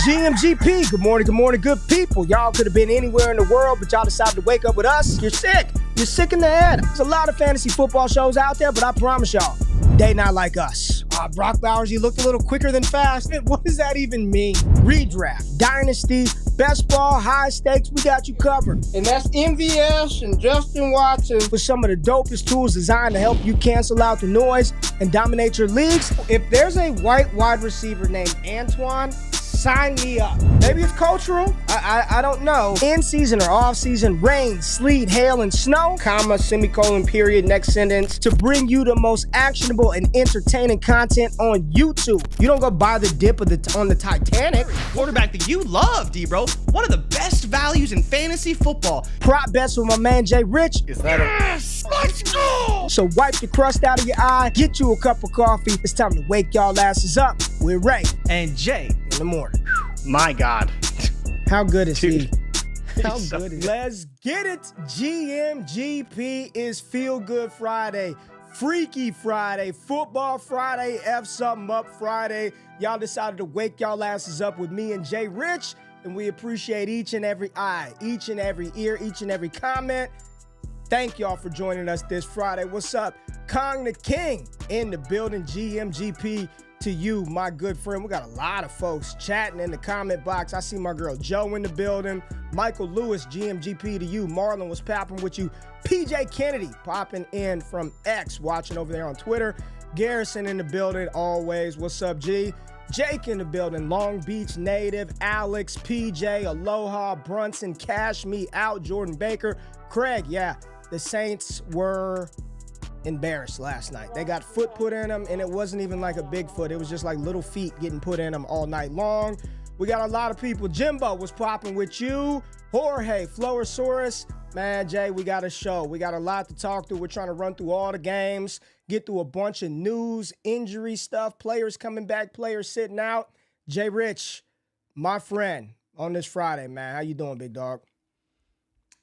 GMGP, good morning, good people. Y'all could have been anywhere in the world, but y'all decided to wake up with us. You're sick. You're sick in the head. There's a lot of fantasy football shows out there, but I promise y'all, they not like us. Brock Bowers, you looked a little quicker than fast. What does that even mean? Redraft, Dynasty, best ball, high stakes, we got you covered. And that's MVS and Justin Watson. With some of the dopest tools designed to help you cancel out the noise and dominate your leagues. If there's a white wide receiver named Antoine, sign me up. Maybe it's cultural. I don't know. In season or off season, rain, sleet, hail, and snow, comma, semicolon, period, next sentence. to bring you the most actionable and entertaining content on YouTube. You don't go buy the dip on the Titanic. Quarterback that you love, D-Bro. One of the best values in fantasy football. Prop bets with my man Jay Rich. Is that yes! Let's go! So wipe the crust out of your eye, get you a cup of coffee. It's time to wake y'all asses up. We're Ray And Jay. in the morning. My God. How good is he? How so good is he? Let's get it. GMGP is Feel Good Friday, Freaky Friday, Football Friday, F something up Friday. Y'all decided to wake y'all asses up with me and Jay Rich, and we appreciate each and every eye, each and every ear, each and every comment. Thank y'all for joining us this Friday. What's up? Kong the King in the building. GMGP to you, my good friend. We got a lot of folks chatting in the comment box. I see my girl Joe in the building. Michael Lewis, GMGP to you. Marlon was popping with you. PJ Kennedy popping in from X, watching over there on Twitter. Garrison in the building always. What's up, G? Jake in the building. Long Beach native. Alex, PJ, Aloha, Brunson, Cash Me Out, Jordan Baker. Craig, yeah, the Saints were embarrassed last night. They got foot put in them, and it wasn't even like a big foot. It was just like little feet getting put in them all night long. We got a lot of people. Jimbo was popping with you. Jorge, Florosaurus. Man, Jay, we got a show. We got a lot to talk through. We're trying to run through all the games, get through a bunch of news, injury stuff, players coming back, players sitting out. Jay Rich, my friend, on this Friday, man. How you doing, big dog?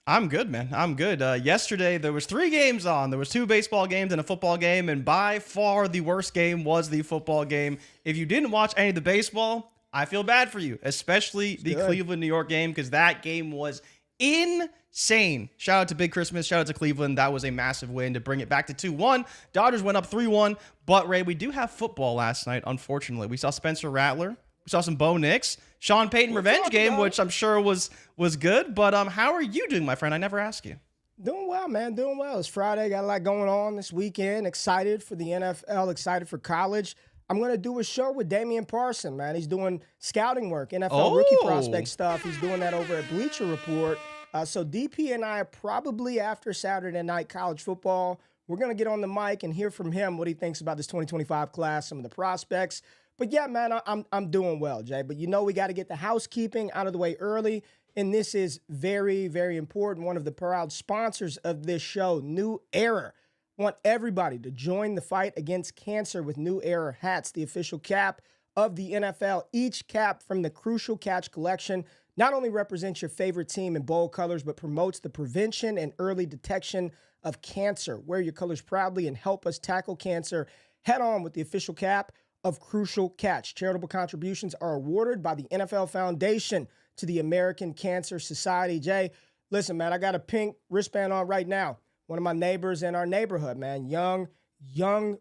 I'm good, man. I'm good. Yesterday, there was 3 games on. There was 2 baseball games and a football game, and by far the worst game was the football game. If you didn't watch any of the baseball, I feel bad for you, especially the Cleveland-New York game, because that game was insane. Shout out to Big Christmas. Shout out to Cleveland. That was a massive win to bring it back to 2-1. Dodgers went up 3-1, but Ray, we do have football last night, unfortunately. We saw Spencer Rattler. We saw some Bo Nix. Sean Payton revenge game, which I'm sure was good. But how are you doing, my friend? I never asked you. Doing well, man. Doing well. It's Friday. Got a lot going on this weekend. Excited for the NFL. Excited for college. I'm going to do a show with Damian Parson, man. He's doing scouting work, NFL rookie prospect stuff. He's doing that over at Bleacher Report. So DP and I are probably after Saturday night college football. We're going to get on the mic and hear from him what he thinks about this 2025 class, some of the prospects. But yeah, man, I'm doing well, Jay. But you know we got to get the housekeeping out of the way early. And this is very, very important. One of the proud sponsors of this show, New Era. Want everybody to join the fight against cancer with New Era hats, the official cap of the NFL. Each cap from the Crucial Catch collection not only represents your favorite team in bold colors, but promotes the prevention and early detection of cancer. Wear your colors proudly and help us tackle cancer head on with the official cap of Crucial Catch. Charitable contributions are awarded by the NFL Foundation to the American Cancer Society. Jay, listen, man, I got a pink wristband on right now. One of my neighbors in our neighborhood, man,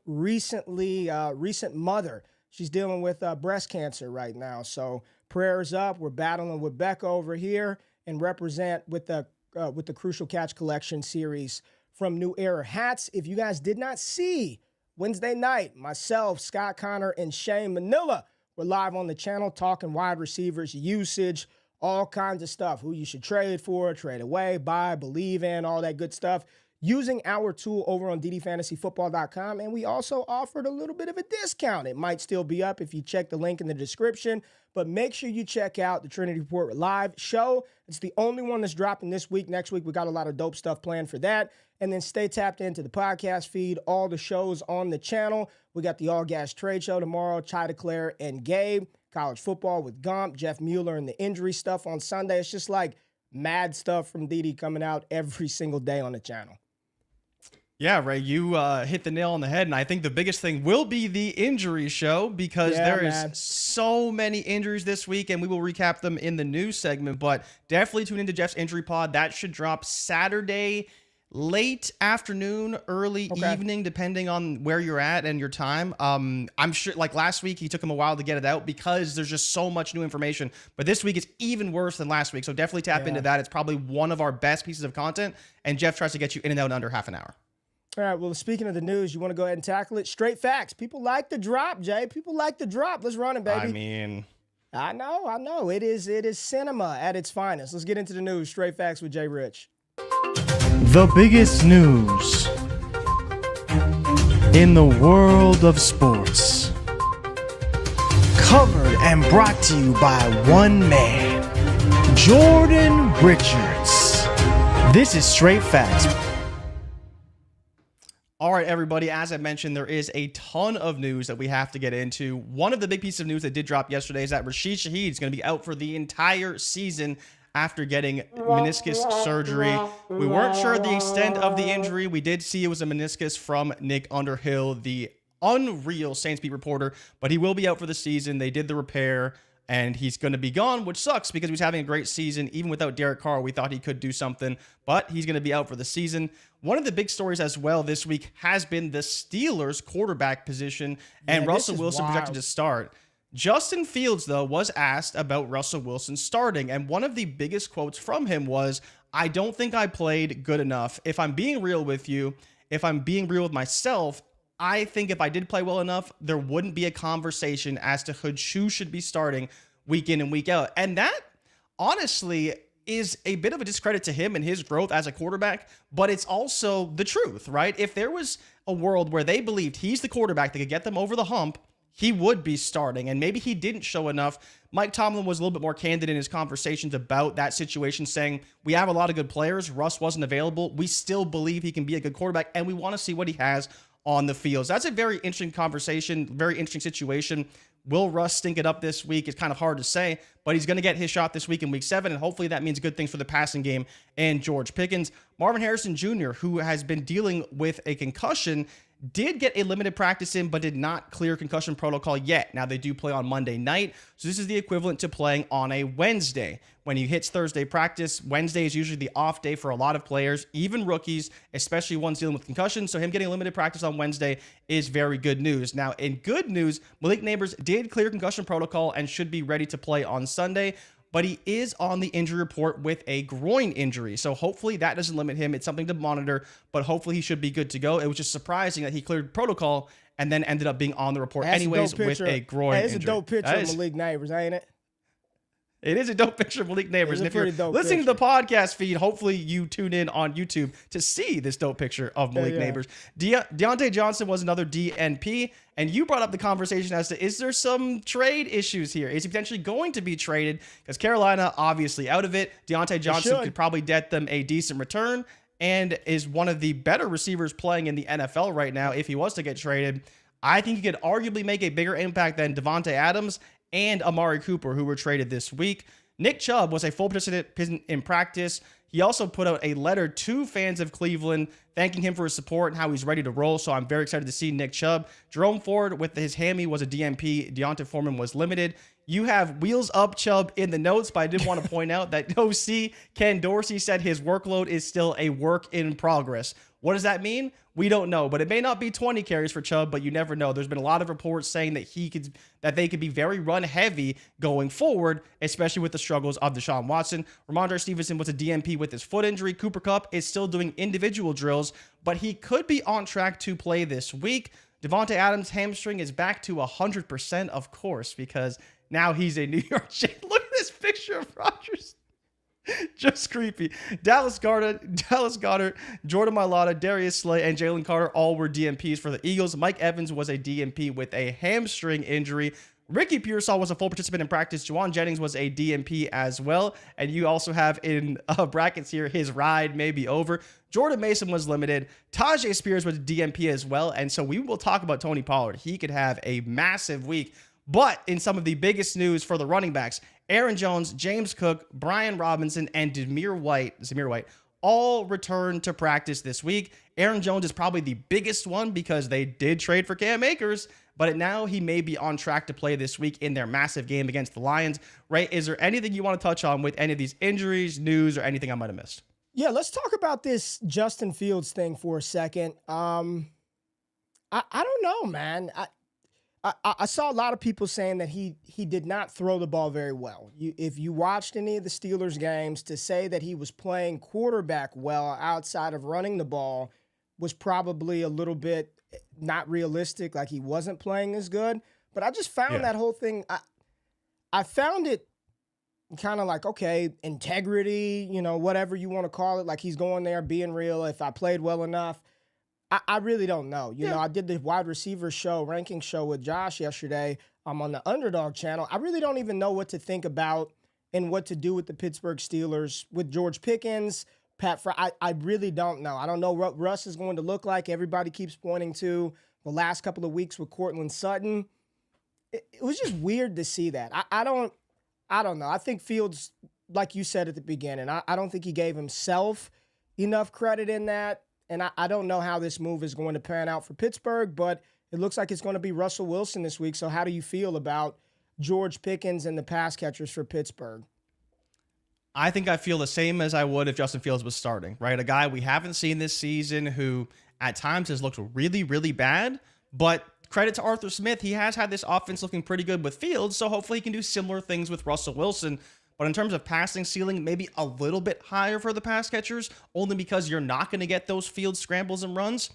recent mother. She's dealing with breast cancer right now. So prayers up. We're battling with Becca over here and represent with the Crucial Catch Collection series from New Era hats. If you guys did not see Wednesday night, myself, Scott Connor, and Shane Manila were live on the channel talking wide receivers, usage, all kinds of stuff. Who you should trade for, trade away, buy, believe in, all that good stuff. Using our tool over on ddfantasyfootball.com. And we also offered a little bit of a discount. It might still be up if you check the link in the description. But make sure you check out the Trinity Report live show. It's the only one that's dropping this week. Next week, we got a lot of dope stuff planned for that. And then stay tapped into the podcast feed, all the shows on the channel. We got the All Gas Trade Show tomorrow, Chai DeClaire and Gabe. College football with Gump, Jeff Mueller, and the injury stuff on Sunday. It's just like mad stuff from DD coming out every single day on the channel. Yeah, Ray, you hit the nail on the head, and I think the biggest thing will be the injury show because there is so many injuries this week, and we will recap them in the news segment, but definitely tune into Jeff's Injury Pod. That should drop Saturday, late afternoon, early evening, depending on where you're at and your time. I'm sure, like last week, he took him a while to get it out because there's just so much new information, but this week it's even worse than last week, so definitely tap into that. It's probably one of our best pieces of content, and Jeff tries to get you in and out in under half an hour. All right, well, speaking of the news, you want to go ahead and tackle it? Straight facts. People like the drop, Jay. People like the drop. Let's run it, baby. I mean, I know. It is cinema at its finest. Let's get into the news. Straight facts with Jay Rich. The biggest news in the world of sports. Covered and brought to you by one man, Jordan Richards. This is Straight Facts. All right, everybody, as I mentioned, there is a ton of news that we have to get into. One of the big pieces of news that did drop yesterday is that Rashid Shaheed is going to be out for the entire season after getting meniscus surgery. We weren't sure the extent of the injury. We did see it was a meniscus from Nick Underhill, the unreal Saints beat reporter, but he will be out for the season. They did the repair, and he's going to be gone, which sucks because he was having a great season. Even without Derek Carr, we thought he could do something, but he's going to be out for the season. One of the big stories as well this week has been the Steelers quarterback position and Russell Wilson projected to start. Justin Fields, though, was asked about Russell Wilson starting, and one of the biggest quotes from him was, "I don't think I played good enough. If I'm being real with you, if I'm being real with myself, I think if I did play well enough, there wouldn't be a conversation as to who should be starting week in and week out." And that, honestly, is a bit of a discredit to him and his growth as a quarterback, but it's also the truth, right? If there was a world where they believed he's the quarterback that could get them over the hump, he would be starting, and maybe he didn't show enough. Mike Tomlin was a little bit more candid in his conversations about that situation, saying, we have a lot of good players. Russ wasn't available. We still believe he can be a good quarterback, and we want to see what he has on the field. So that's a very interesting conversation, very interesting situation. Will Russ stink it up this week? It's kind of hard to say, but he's going to get his shot this week in week 7, and hopefully that means good things for the passing game and George Pickens. Marvin Harrison Jr., who has been dealing with a concussion, did get a limited practice in, but did not clear concussion protocol yet. Now, they do play on Monday night, so this is the equivalent to playing on a Wednesday. When he hits Thursday practice, Wednesday is usually the off day for a lot of players, even rookies, especially ones dealing with concussions. So him getting limited practice on Wednesday is very good news. Now, in good news, Malik Neighbors did clear concussion protocol and should be ready to play on Sunday, but he is on the injury report with a groin injury. So hopefully that doesn't limit him. It's something to monitor, but hopefully he should be good to go. It was just surprising that he cleared protocol and then ended up being on the report anyways with a groin injury. It's a dope picture of Malik Neighbors, ain't it? It is a dope picture of Malik Neighbors. And if you're listening to the podcast feed, hopefully you tune in on YouTube to see this dope picture of Malik Neighbors. Deontay Johnson was another DNP, and you brought up the conversation as to, is there some trade issues here? Is he potentially going to be traded? Because Carolina, obviously out of it. Deontay Johnson could probably get them a decent return and is one of the better receivers playing in the NFL right now if he was to get traded. I think he could arguably make a bigger impact than Devontae Adams and Amari Cooper, who were traded this week. Nick Chubb was a full participant in practice. He also put out a letter to fans of Cleveland, thanking him for his support and how he's ready to roll. So I'm very excited to see Nick Chubb. Jerome Ford with his hammy was a DNP. Deontay Foreman was limited. You have wheels up Chubb in the notes, but I did want to point out that OC Ken Dorsey said his workload is still a work in progress. What does that mean? We don't know, but it may not be 20 carries for Chubb, but you never know. There's been a lot of reports saying that they could be very run heavy going forward, especially with the struggles of Deshaun Watson. Ramondre Stevenson was a DNP with his foot injury. Cooper Kupp is still doing individual drills, but he could be on track to play this week. Devontae Adams' hamstring is back to 100%, of course, because now he's a New York Jet. Look at this picture of Rodgers. Just creepy. Dallas Goedert, Jordan Mailata, Darius Slay, and Jalen Carter all were DNPs for the Eagles. Mike Evans was a DNP with a hamstring injury. Ricky Pearsall was a full participant in practice. Juwan Jennings was a DNP as well. And you also have in brackets here, his ride may be over. Jordan Mason was limited. Tajay Spears was a DNP as well. And so we will talk about Tony Pollard. He could have a massive week. But in some of the biggest news for the running backs, Aaron Jones, James Cook, Brian Robinson, and Zamir White all return to practice this week. Aaron Jones is probably the biggest one because they did trade for Cam Akers, but now he may be on track to play this week in their massive game against the Lions. Ray, is there anything you want to touch on with any of these injuries, news, or anything I might have missed? Yeah, let's talk about this Justin Fields thing for a second. I don't know, man. I saw a lot of people saying that he did not throw the ball very well. If you watched any of the Steelers games, to say that he was playing quarterback well outside of running the ball was probably a little bit not realistic, like he wasn't playing as good. But I just found that whole thing, I found it kind of like, okay, integrity, whatever you want to call it, like he's going there being real. If I played well enough, I really don't know. I did the wide receiver ranking show with Josh yesterday. I'm on the Underdog channel. I really don't even know what to think about and what to do with the Pittsburgh Steelers with George Pickens, Pat Fry. I really don't know. I don't know what Russ is going to look like. Everybody keeps pointing to the last couple of weeks with Cortland Sutton. It was just weird to see that. I don't know. I think Fields, like you said at the beginning, I don't think he gave himself enough credit in that. And I don't know how this move is going to pan out for Pittsburgh, but it looks like it's going to be Russell Wilson this week. So how do you feel about George Pickens and the pass catchers for Pittsburgh? I think I feel the same as I would if Justin Fields was starting, right? A guy we haven't seen this season who at times has looked really, really bad, but credit to Arthur Smith. He has had this offense looking pretty good with Fields, so hopefully he can do similar things with Russell Wilson. But in terms of passing ceiling, maybe a little bit higher for the pass catchers, only because you're not going to get those field scrambles and runs.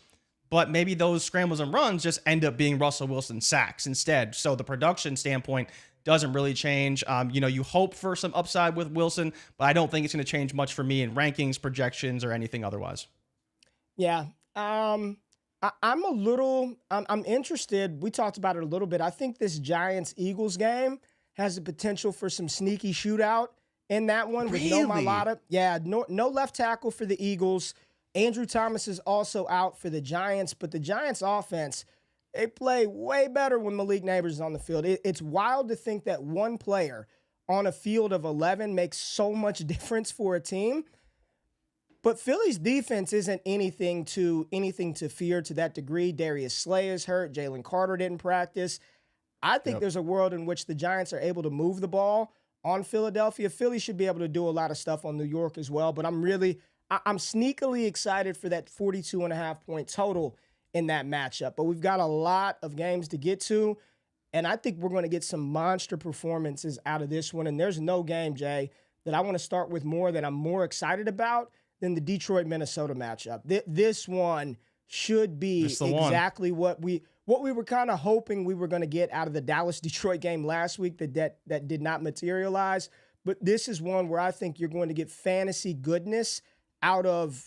But maybe those scrambles and runs just end up being Russell Wilson sacks instead. So the production standpoint doesn't really change. You hope for some upside with Wilson, but I don't think it's going to change much for me in rankings, projections, or anything otherwise. Yeah. I'm interested. We talked about it a little bit. I think this Giants-Eagles game has the potential for some sneaky shootout in that one with no Mailata. Yeah, no left tackle for the Eagles. Andrew Thomas is also out for the Giants, but the Giants offense, they play way better when Malik Neighbors is on the field. It's wild to think that one player on a field of 11 makes so much difference for a team. But Philly's defense isn't anything to fear to that degree. Darius Slay is hurt. Jalen Carter didn't practice. I think there's a world in which the Giants are able to move the ball on Philadelphia. Philly should be able to do a lot of stuff on New York as well, but I'm sneakily excited for that 42.5-point total in that matchup. But we've got a lot of games to get to, and I think we're going to get some monster performances out of this one. And there's no game, Jay, that I want to start with more that I'm more excited about than the Detroit-Minnesota matchup. This one should be exactly what we were kind of hoping we were going to get out of the Dallas-Detroit game last week that did not materialize. But this is one where I think you're going to get fantasy goodness out of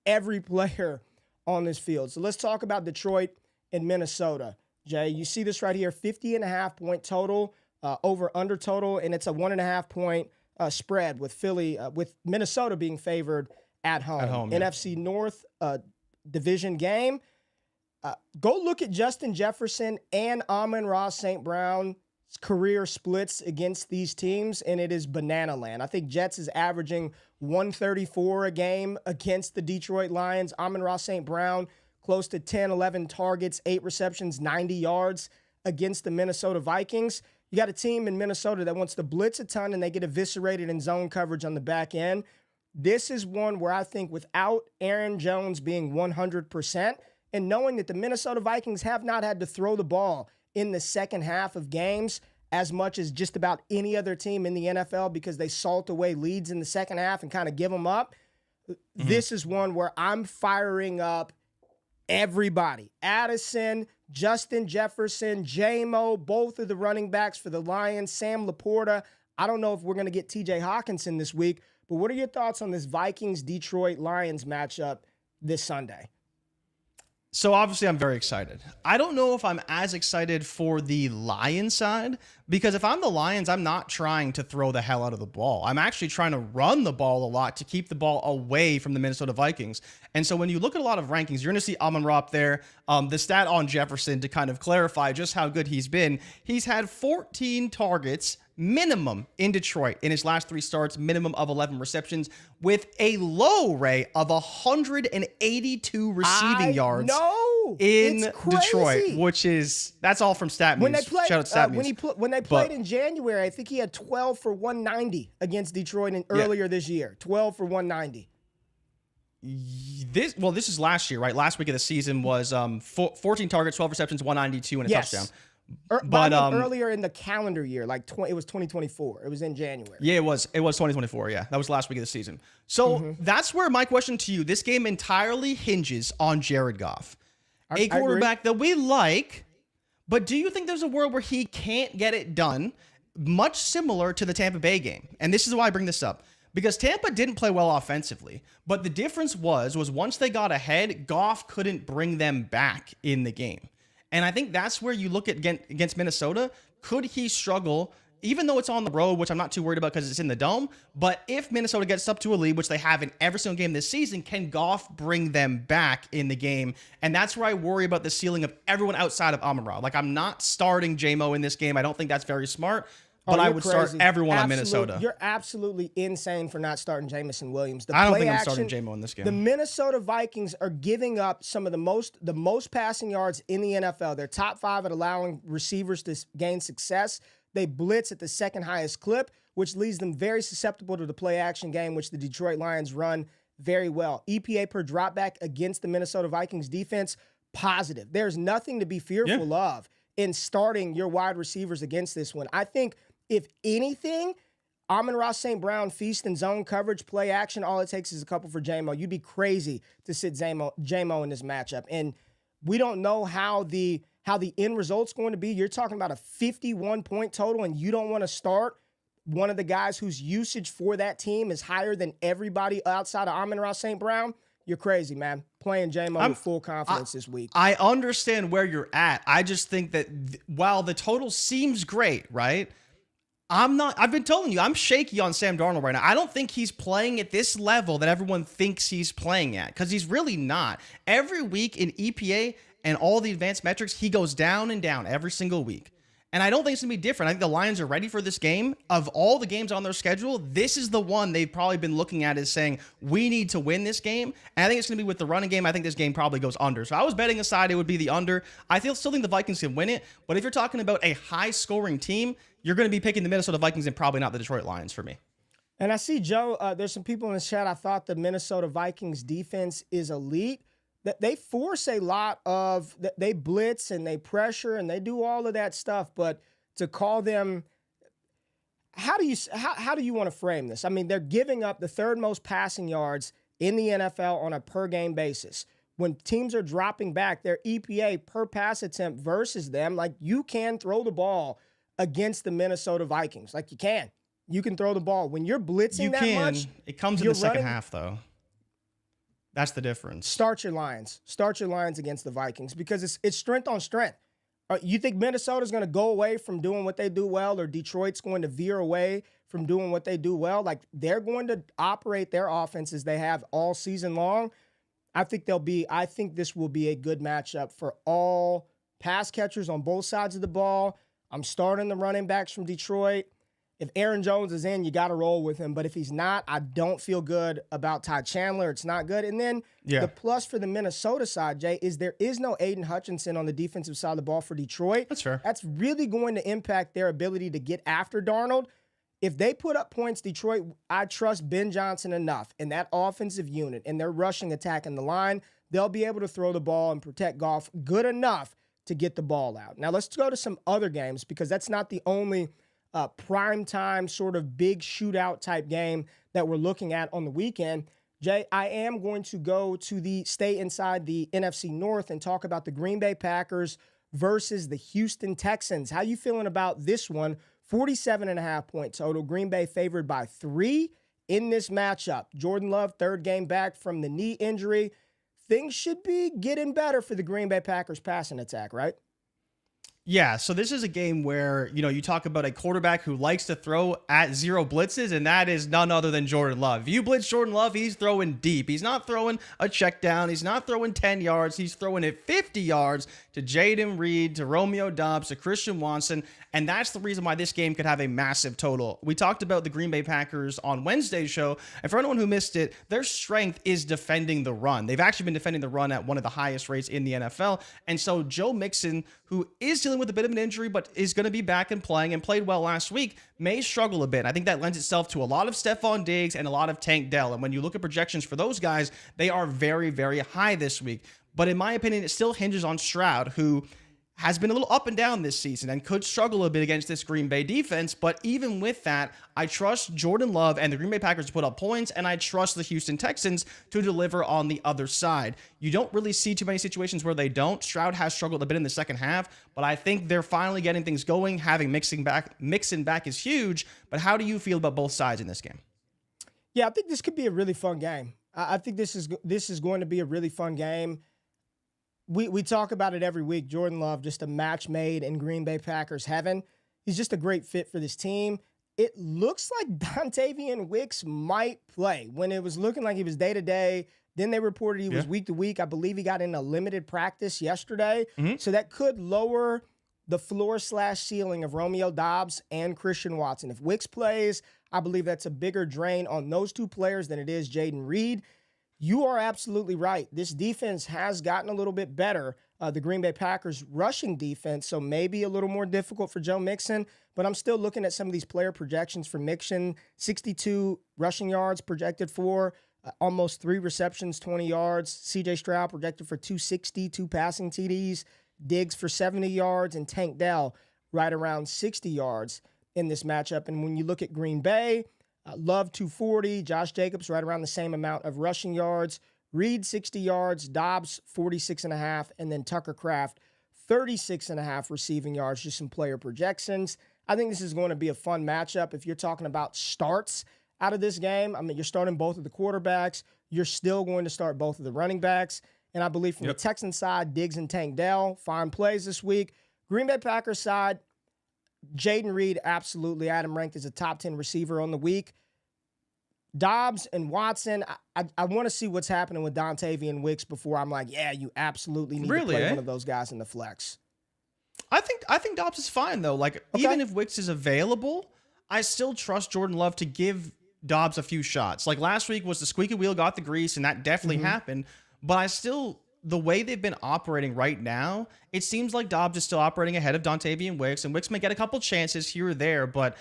every player on this field. So let's talk about Detroit and Minnesota. Jay, you see this right here, 50.5-point total, over-under total, and it's a 1.5-point spread with with Minnesota being favored at home. NFC North division game. Go look at Justin Jefferson and Amon-Ra St. Brown's career splits against these teams, and it is banana land. I think Jets is averaging 134 a game against the Detroit Lions. Amon-Ra St. Brown close to 10, 11 targets, 8 receptions, 90 yards against the Minnesota Vikings. You got a team in Minnesota that wants to blitz a ton, and they get eviscerated in zone coverage on the back end. This is one where I think without Aaron Jones being 100%, and knowing that the Minnesota Vikings have not had to throw the ball in the second half of games as much as just about any other team in the NFL because they salt away leads in the second half and kind of give them up. This is one where I'm firing up everybody. Addison, Justin Jefferson, J-Mo, both of the running backs for the Lions, Sam Laporta. I don't know if we're going to get TJ Hawkinson this week, but what are your thoughts on this Vikings-Detroit Lions matchup this Sunday? So obviously I'm very excited. I don't know if I'm as excited for the Lions side, because if I'm the Lions, I'm not trying to throw the hell out of the ball. I'm actually trying to run the ball a lot to keep the ball away from the Minnesota Vikings. And so when you look at a lot of rankings, you're going to see Amon-Ra up there. The stat on Jefferson, to kind of clarify just how good he's been, he's had 14 targets minimum in Detroit in his last 3 starts, minimum of 11 receptions, with a low rate of 182 receiving yards in Detroit, which is, that's all from Stat Muse. Shout out Stat Muse. When they played in January, I think he had 12 for 190 against Detroit earlier this year. 12 for 190. This is last year, right? Last week of the season was 14 targets, 12 receptions, 192, and a touchdown. But earlier in the calendar year, it was 2024. It was in January. Yeah, it was 2024. Yeah, that was last week of the season. So that's where my question to you: this game entirely hinges on Jared Goff, a quarterback that we like, but do you think there's a world where he can't get it done? Much similar to the Tampa Bay game, and this is why I bring this up. Because Tampa didn't play well offensively, but the difference was once they got ahead, Goff couldn't bring them back in the game. And I think that's where you look at against Minnesota. Could he struggle, even though it's on the road, which I'm not too worried about because it's in the Dome? But if Minnesota gets up to a lead, which they have in every single game this season, can Goff bring them back in the game? And that's where I worry about the ceiling of everyone outside of Amon-Ra. Like, I'm not starting J-Mo in this game. I don't think that's very smart. But I would start everyone on Minnesota. You're absolutely insane for not starting Jamison Williams. I don't think I'm starting J-Mo in this game. The Minnesota Vikings are giving up some of the most passing yards in the NFL. They're top 5 at allowing receivers to gain success. They blitz at the second highest clip, which leaves them very susceptible to the play action game, which the Detroit Lions run very well. EPA per dropback against the Minnesota Vikings defense, positive. There's nothing to be fearful of in starting your wide receivers against this one. I think, if anything, Amon-Ra St. Brown, feast and zone coverage, play action, all it takes is a couple for J-Mo. You'd be crazy to sit J-Mo in this matchup. And we don't know how the end result's going to be. You're talking about a 51-point total, and you don't want to start one of the guys whose usage for that team is higher than everybody outside of Amon-Ra St. Brown. You're crazy, man. Playing J-Mo with full confidence this week. I understand where you're at. I just think that while the total seems great, right? I've been telling you, I'm shaky on Sam Darnold right now. I don't think he's playing at this level that everyone thinks he's playing at, because he's really not. Every week in EPA and all the advanced metrics, he goes down and down every single week. And I don't think it's going to be different. I think the Lions are ready for this game. Of all the games on their schedule, this is the one they've probably been looking at as saying, we need to win this game. And I think it's going to be with the running game. I think this game probably goes under. So I was betting aside it would be the under. I still think the Vikings can win it. But if you're talking about a high-scoring team, you're going to be picking the Minnesota Vikings and probably not the Detroit Lions for me. And I see, Joe, there's some people in the chat. I thought the Minnesota Vikings defense is elite. That they force a lot of, they blitz and they pressure and they do all of that stuff. But to call them, how do you want to frame this? I mean, they're giving up the 3rd most passing yards in the NFL on a per game basis. When teams are dropping back, their EPA per pass attempt versus them, like, you can throw the ball against the Minnesota Vikings. Like, you can throw the ball. When you're blitzing much, it comes in the second half, though. That's the difference. Start your Lions. Start your Lions against the Vikings, because it's strength on strength. You think Minnesota's going to go away from doing what they do well, or Detroit's going to veer away from doing what they do well? Like, they're going to operate their offense as they have all season long. I think this will be a good matchup for all pass catchers on both sides of the ball. I'm starting the running backs from Detroit. If Aaron Jones is in, you got to roll with him. But if he's not, I don't feel good about Ty Chandler. It's not good. And then the plus for the Minnesota side, Jay, is there is no Aiden Hutchinson on the defensive side of the ball for Detroit. That's fair. That's really going to impact their ability to get after Darnold. If they put up points, Detroit, I trust Ben Johnson enough in that offensive unit and their rushing attack in the line. They'll be able to throw the ball and protect Goff good enough to get the ball out. Now, let's go to some other games, because that's not the only primetime sort of big shootout type game that we're looking at on the weekend. Jay, I am going to stay inside the NFC North and talk about the Green Bay Packers versus the Houston Texans. How you feeling about this one? 47.5-point total. Green Bay favored by 3 in this matchup. Jordan Love, 3rd game back from the knee injury. Things should be getting better for the Green Bay Packers passing attack, right? Yeah, so this is a game where, you talk about a quarterback who likes to throw at 0 blitzes, and that is none other than Jordan Love. If you blitz Jordan Love, he's throwing deep. He's not throwing a check down. He's not throwing 10 yards. He's throwing it 50 yards to Jaden Reed, to Romeo Doubs, to Christian Watson, and that's the reason why this game could have a massive total. We talked about the Green Bay Packers on Wednesday's show, and for anyone who missed it, their strength is defending the run. They've actually been defending the run at one of the highest rates in the NFL, and so Joe Mixon, who is dealing with a bit of an injury but is going to be back and playing and played well last week, may struggle a bit. I think that lends itself to a lot of Stephon Diggs and a lot of Tank Dell, and when you look at projections for those guys, they are very, very high this week. But in my opinion, it still hinges on Stroud, who has been a little up and down this season and could struggle a bit against this Green Bay defense. But even with that, I trust Jordan Love and the Green Bay Packers to put up points, and I trust the Houston Texans to deliver on the other side. You don't really see too many situations where they don't. Stroud has struggled a bit in the second half, but I think they're finally getting things going. Having Mixon back is huge. But how do you feel about both sides in this game? Yeah, I think this could be a really fun game. I think this is going to be a really fun game. We talk about it every week. Jordan Love, just a match made in Green Bay Packers heaven. He's just a great fit for this team. It looks like Dontavian Wicks might play. When it was looking like he was day-to-day, then they reported he was week-to-week. I believe he got in a limited practice yesterday. So that could lower the floor/ceiling of Romeo Doubs and Christian Watson. If Wicks plays, I believe that's a bigger drain on those two players than it is Jaden Reed. You are absolutely right. This defense has gotten a little bit better, the Green Bay Packers rushing defense, so maybe a little more difficult for Joe Mixon, but I'm still looking at some of these player projections for Mixon. 62 rushing yards projected for, almost 3 receptions, 20 yards. CJ Stroud projected for 260, 2 passing TDs. Diggs for 70 yards, and Tank Dell right around 60 yards in this matchup. And when you look at Green Bay, Love 240, Josh Jacobs right around the same amount of rushing yards, Reed 60 yards, Dobbs 46.5, and then Tucker Kraft 36.5 receiving yards, just some player projections. I think this is going to be a fun matchup. If you're talking about starts out of this game, I mean, you're starting both of the quarterbacks. You're still going to start both of the running backs. And I believe from the Texans side, Diggs and Tank Dell, fine plays this week. Green Bay Packers side, Jaden Reed, absolutely. I had him ranked as a top 10 receiver on the week. Dobbs and Watson, I want to see what's happening with Dontavian Wicks before I'm like, yeah, you absolutely need to play one of those guys in the flex. I think Dobbs is fine, though. Like, even if Wicks is available, I still trust Jordan Love to give Dobbs a few shots. Like, last week was the squeaky wheel got the grease, and that definitely happened. But the way they've been operating right now, it seems like Dobbs is still operating ahead of Dontavian Wicks, and Wicks may get a couple chances here or there, but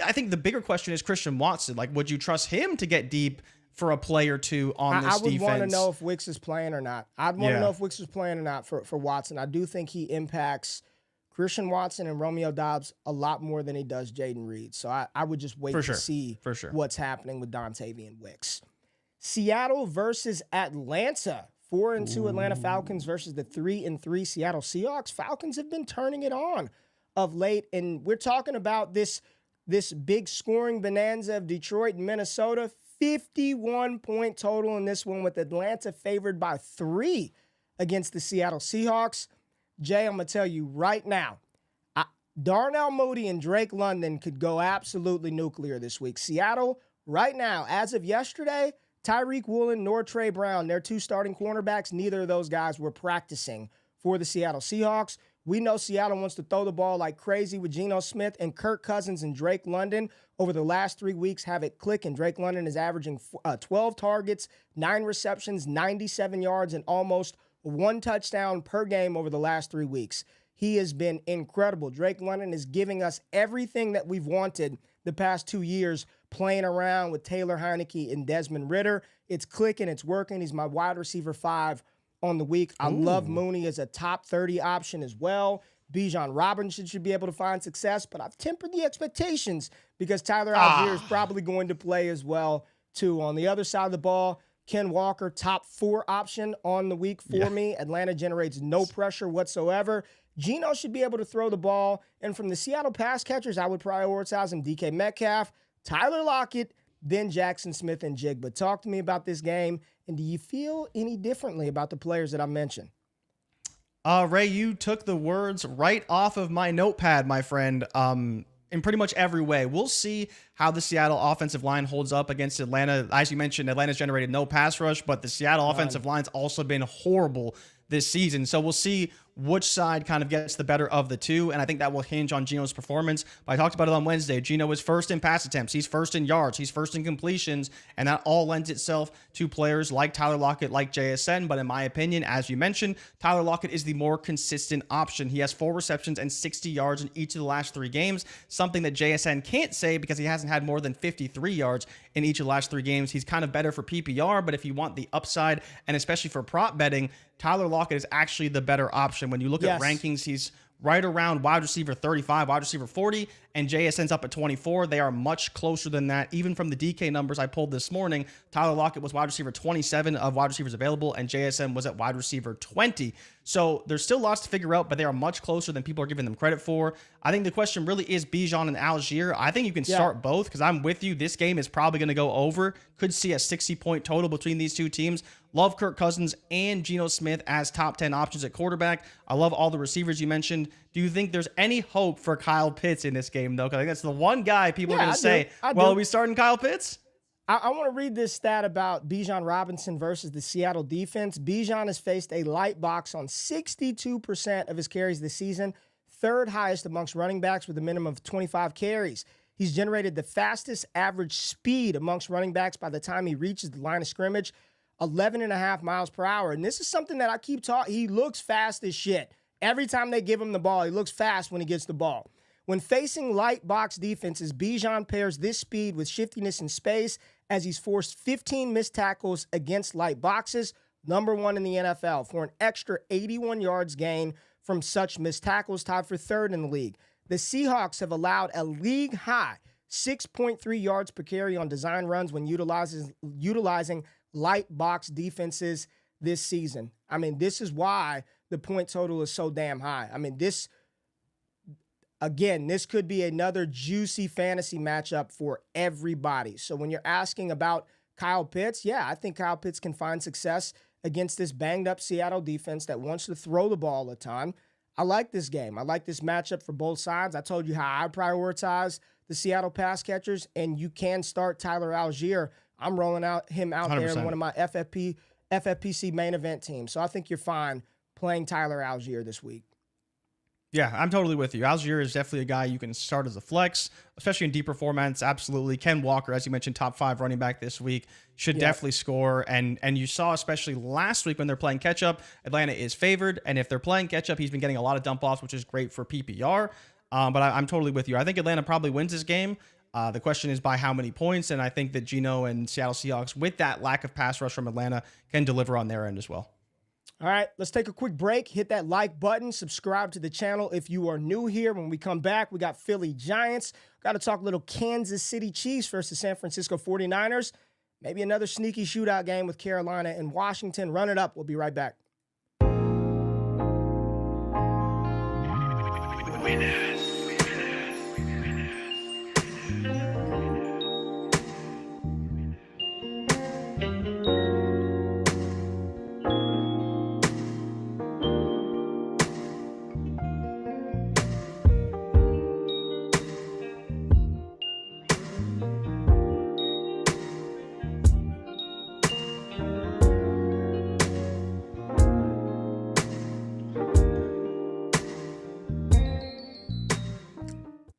I think the bigger question is Christian Watson. Like, would you trust him to get deep for a play or two on this defense? I would want to know if Wicks is playing or not. I'd want to know if Wicks is playing or not for Watson. I do think he impacts Christian Watson and Romeo Doubs a lot more than he does Jaden Reed. So I would just wait to see what's happening with Dontavian Wicks. Seattle versus Atlanta. 4-2 Atlanta Falcons versus the 3-3 Seattle Seahawks. Falcons have been turning it on of late, and we're talking about this big scoring bonanza of Detroit and Minnesota. 51-point total in this one, with Atlanta favored by 3 against the Seattle Seahawks. Jay, I'm going to tell you right now, Darnell Mooney and Drake London could go absolutely nuclear this week. Seattle, right now, as of yesterday, Tyreek Woolen nor Trey Brown, their 2 starting cornerbacks, neither of those guys were practicing for the Seattle Seahawks. We know Seattle wants to throw the ball like crazy with Geno Smith, and Kirk Cousins and Drake London over the last 3 weeks have it clicking. Drake London is averaging 12 targets, 9 receptions, 97 yards, and almost 1 touchdown per game over the last 3 weeks. He has been incredible. Drake London is giving us everything that we've wanted the past 2 years, playing around with Taylor Heineke and Desmond Ridder. It's clicking. It's working. He's my wide receiver 5 on the week. I love Mooney as a top 30 option as well. Bijan Robinson should be able to find success, but I've tempered the expectations because Tyler Algier is probably going to play as well, too. On the other side of the ball, Ken Walker, top 4 option on the week for me. Atlanta generates no pressure whatsoever. Geno should be able to throw the ball. And from the Seattle pass catchers, I would prioritize him. DK Metcalf, Tyler Lockett, then Jackson Smith and Jigba. Talk to me about this game, and do you feel any differently about the players that I mentioned? Ray, you took the words right off of my notepad, my friend, in pretty much every way. We'll see how the Seattle offensive line holds up against Atlanta. As you mentioned, Atlanta's generated no pass rush, but the Seattle offensive line's also been horrible this season. So we'll see which side kind of gets the better of the two, and I think that will hinge on Geno's performance. But I talked about it on Wednesday. Geno is first in pass attempts. He's first in yards. He's first in completions, and that all lends itself to players like Tyler Lockett, like JSN. But in my opinion, as you mentioned, Tyler Lockett is the more consistent option. He has 4 receptions and 60 yards in each of the last 3 games, something that JSN can't say because he hasn't had more than 53 yards in each of the last 3 games. He's kind of better for PPR, but if you want the upside, and especially for prop betting, Tyler Lockett is actually the better option. When you look at rankings, he's right around wide receiver 35, wide receiver 40, and JSN's up at 24. They are much closer than that. Even from the DK numbers I pulled this morning, Tyler Lockett was wide receiver 27 of wide receivers available, and JSN was at wide receiver 20. So there's still lots to figure out, but they are much closer than people are giving them credit for. I think the question really is Bijan and Algier. I think you can start both because I'm with you. This game is probably going to go over. Could see a 60-point total between these two teams. Love Kirk Cousins and Geno Smith as top 10 options at quarterback. I love all the receivers you mentioned. Do you think there's any hope for Kyle Pitts in this game, though? Because I think that's the one guy people are going to say, well, are we starting Kyle Pitts? I want to read this stat about Bijan Robinson versus the Seattle defense. Bijan has faced a light box on 62% of his carries this season, third highest amongst running backs with a minimum of 25 carries. He's generated the fastest average speed amongst running backs by the time he reaches the line of scrimmage, 11.5 miles per hour. And this is something that I keep talking. He looks fast as shit. Every time they give him the ball, he looks fast when he gets the ball. When facing light box defenses, Bijan pairs this speed with shiftiness in space as he's forced 15 missed tackles against light boxes, number 1 in the NFL, for an extra 81 yards gain from such missed tackles, tied for 3rd in the league. The Seahawks have allowed a league-high 6.3 yards per carry on design runs when utilizing light box defenses this season. I mean, this is why the point total is so damn high. I mean, this could be another juicy fantasy matchup for everybody. So when you're asking about Kyle Pitts, I think Kyle Pitts can find success against this banged-up Seattle defense that wants to throw the ball a ton. I like this game. I like this matchup for both sides. I told you how I prioritize the Seattle pass catchers, and you can start Tyler Algier. I'm rolling him out 100%. There in one of my FFPC main event teams. So I think you're fine playing Tyler Algier this week. Yeah, I'm totally with you. Algier is definitely a guy you can start as a flex, especially in deeper formats. Absolutely. Ken Walker, as you mentioned, top 5 running back this week, should definitely score. And you saw, especially last week when they're playing catch-up, Atlanta is favored. And if they're playing catch-up, he's been getting a lot of dump-offs, which is great for PPR. But I'm totally with you. I think Atlanta probably wins this game. The question is by how many points, and I think that Geno and Seattle Seahawks, with that lack of pass rush from Atlanta, can deliver on their end as well. All right, let's take a quick break. Hit that like button. Subscribe to the channel if you are new here. When we come back, we got Philly Giants. Got to talk a little Kansas City Chiefs versus San Francisco 49ers. Maybe another sneaky shootout game with Carolina and Washington. Run it up. We'll be right back.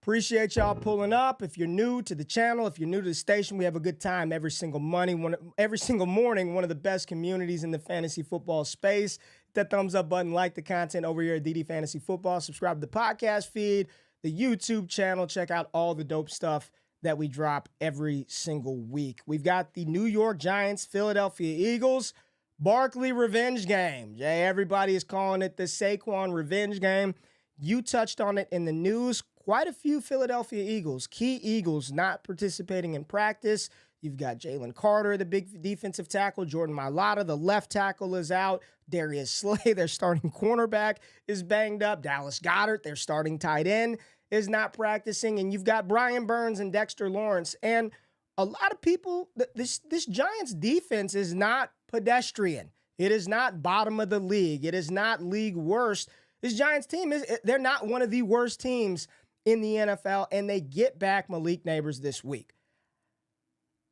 Appreciate y'all pulling up. If you're new to the channel, if you're new to the station, we have a good time every single morning. One of the best communities in the fantasy football space. Hit that thumbs up button, like the content over here at DD Fantasy Football. Subscribe to the podcast feed, the YouTube channel. Check out all the dope stuff that we drop every single week. We've got the New York Giants, Philadelphia Eagles, Barkley revenge game. Jay, everybody is calling it the Saquon revenge game. You touched on it in the news. Quite a few Philadelphia Eagles, key Eagles, not participating in practice. You've got Jalen Carter, the big defensive tackle. Jordan Mailata, the left tackle, is out. Darius Slay, their starting cornerback, is banged up. Dallas Goedert, their starting tight end, is not practicing. And you've got Brian Burns and Dexter Lawrence. And a lot of people, this Giants defense is not pedestrian. It is not bottom of the league. It is not league worst. This Giants team, they're not one of the worst teams in the NFL, and they get back Malik Neighbors this week.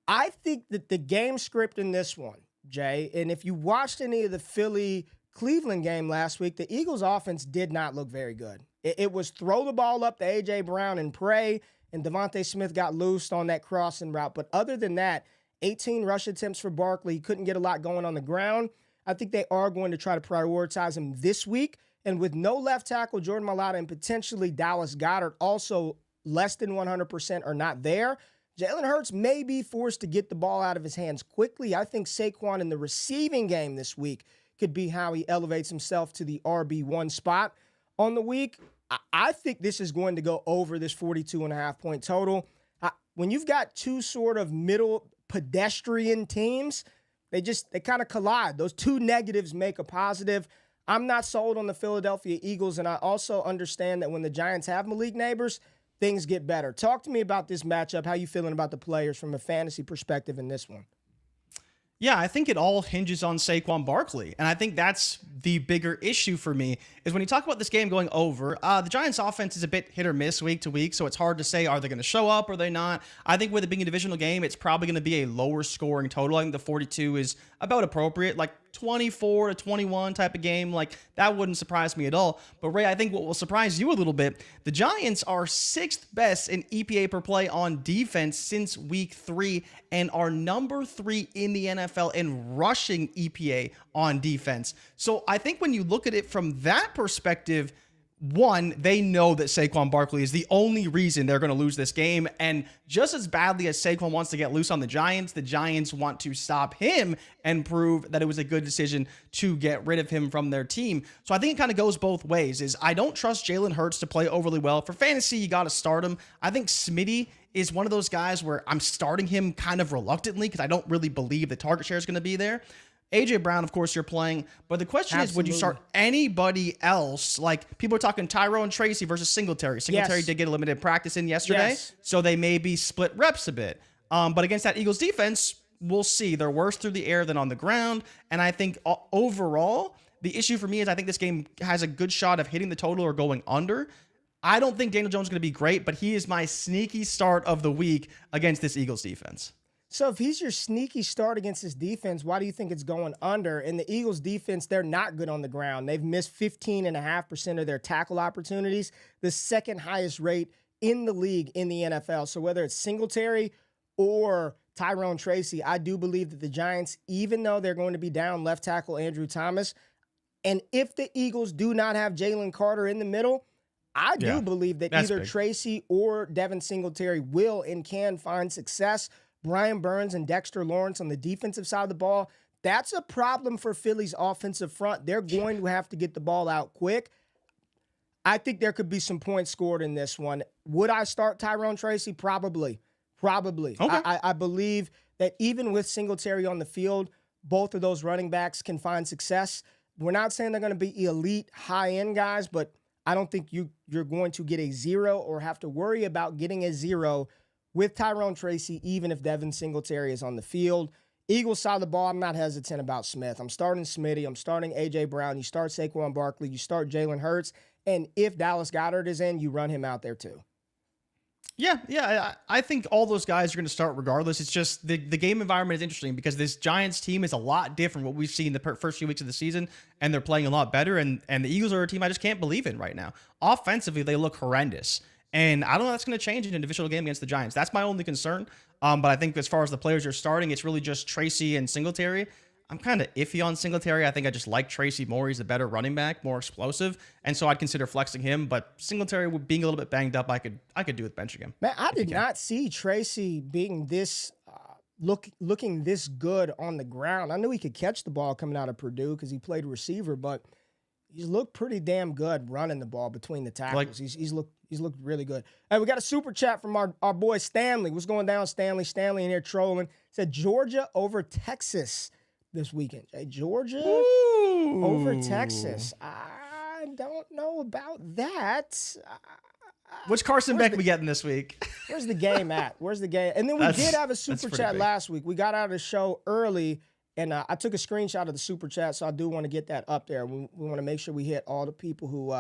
I think that the game script in this one, Jay, and if you watched any of the Philly Cleveland game last week, the Eagles offense did not look very good. It was throw the ball up to A.J. Brown and pray, and Devontae Smith got loosed on that crossing route. But other than that, 18 rush attempts for Barkley. He couldn't get a lot going on the ground. I think they are going to try to prioritize him this week. And with no left tackle, Jordan Mailata, and potentially Dallas Goedert also less than 100% are not there, Jalen Hurts may be forced to get the ball out of his hands quickly. I think Saquon in the receiving game this week could be how he elevates himself to the RB1 spot on the week. I think this is going to go over this 42.5 point total. When you've got two sort of middle pedestrian teams, they kind of collide. Those two negatives make a positive. I'm not sold on the Philadelphia Eagles, and I also understand that when the Giants have Malik Neighbors, things get better. Talk to me about this matchup. How you feeling about the players from a fantasy perspective in this one? Yeah, I think it all hinges on Saquon Barkley. And I think that's the bigger issue for me is when you talk about this game going over, the Giants offense is a bit hit or miss week to week. So it's hard to say, are they going to show up or are they not? I think with it being a divisional game, it's probably going to be a lower scoring total. I think the 42 is about appropriate, like 24 to 21 type of game. Like that wouldn't surprise me at all. But Ray, I think what will surprise you a little bit, the Giants are 6th best in EPA per play on defense since week 3 and are number 3 in the NFL in rushing EPA on defense. So I think when you look at it from that perspective, one, they know that Saquon Barkley is the only reason they're going to lose this game. And just as badly as Saquon wants to get loose on the Giants want to stop him and prove that it was a good decision to get rid of him from their team. So I think it kind of goes both ways. Is I don't trust Jalen Hurts to play overly well. For fantasy, you got to start him. I think Smitty is one of those guys where I'm starting him kind of reluctantly because I don't really believe the target share is going to be there. A.J. Brown, of course, you're playing. But the question is, would you start anybody else? Like, people are talking Tyrone Tracy versus Singletary. Singletary did get a limited practice in yesterday, so they may be split reps a bit. But against that Eagles defense, we'll see. They're worse through the air than on the ground. And I think overall, the issue for me is I think this game has a good shot of hitting the total or going under. I don't think Daniel Jones is going to be great, but he is my sneaky start of the week against this Eagles defense. So if he's your sneaky start against this defense, why do you think it's going under? And the Eagles defense, they're not good on the ground. They've missed 15.5% of their tackle opportunities, the second highest rate in the league in the NFL. So whether it's Singletary or Tyrone Tracy, I do believe that the Giants, even though they're going to be down left tackle Andrew Thomas, and if the Eagles do not have Jalen Carter in the middle, I do believe that either Tracy or Devin Singletary will and can find success. Brian Burns and Dexter Lawrence on the defensive side of the ball, that's a problem for Philly's offensive front. They're going to have to get the ball out quick. I think there could be some points scored in this one. Would I start Tyrone Tracy? Probably. Okay. I believe that even with Singletary on the field, both of those running backs can find success. We're not saying they're going to be elite, high-end guys, but I don't think you're going to get a 0 or have to worry about getting a 0 with Tyrone Tracy, even if Devin Singletary is on the field. Eagles side of the ball, I'm not hesitant about Smith. I'm starting Smitty. I'm starting A.J. Brown. You start Saquon Barkley. You start Jalen Hurts. And if Dallas Goedert is in, you run him out there too. Yeah. I think all those guys are going to start regardless. It's just the game environment is interesting because this Giants team is a lot different from what we've seen the first few weeks of the season, and they're playing a lot better. And the Eagles are a team I just can't believe in right now. Offensively, they look horrendous. And I don't know if that's going to change in a divisional game against the Giants. That's my only concern. But I think as far as the players you're starting, it's really just Tracy and Singletary. I'm kind of iffy on Singletary. I think I just like Tracy more. He's a better running back, more explosive. And so I'd consider flexing him. But Singletary being a little bit banged up, I could do with benching him. Man, I did not see Tracy being this looking this good on the ground. I knew he could catch the ball coming out of Purdue because he played receiver, but he's looked pretty damn good running the ball between the tackles. He's looked really good. Hey, we got a super chat from our boy Stanley. What's going down, Stanley? Stanley in here trolling. Said Georgia over Texas this weekend. Hey, Georgia over Texas. I don't know about that. Which Carson Beck we getting this week? Where's the game at? Where's the game? And then we did have a super chat last week. We got out of the show early. And I took a screenshot of the super chat, so I do want to get that up there. We want to make sure we hit all the people who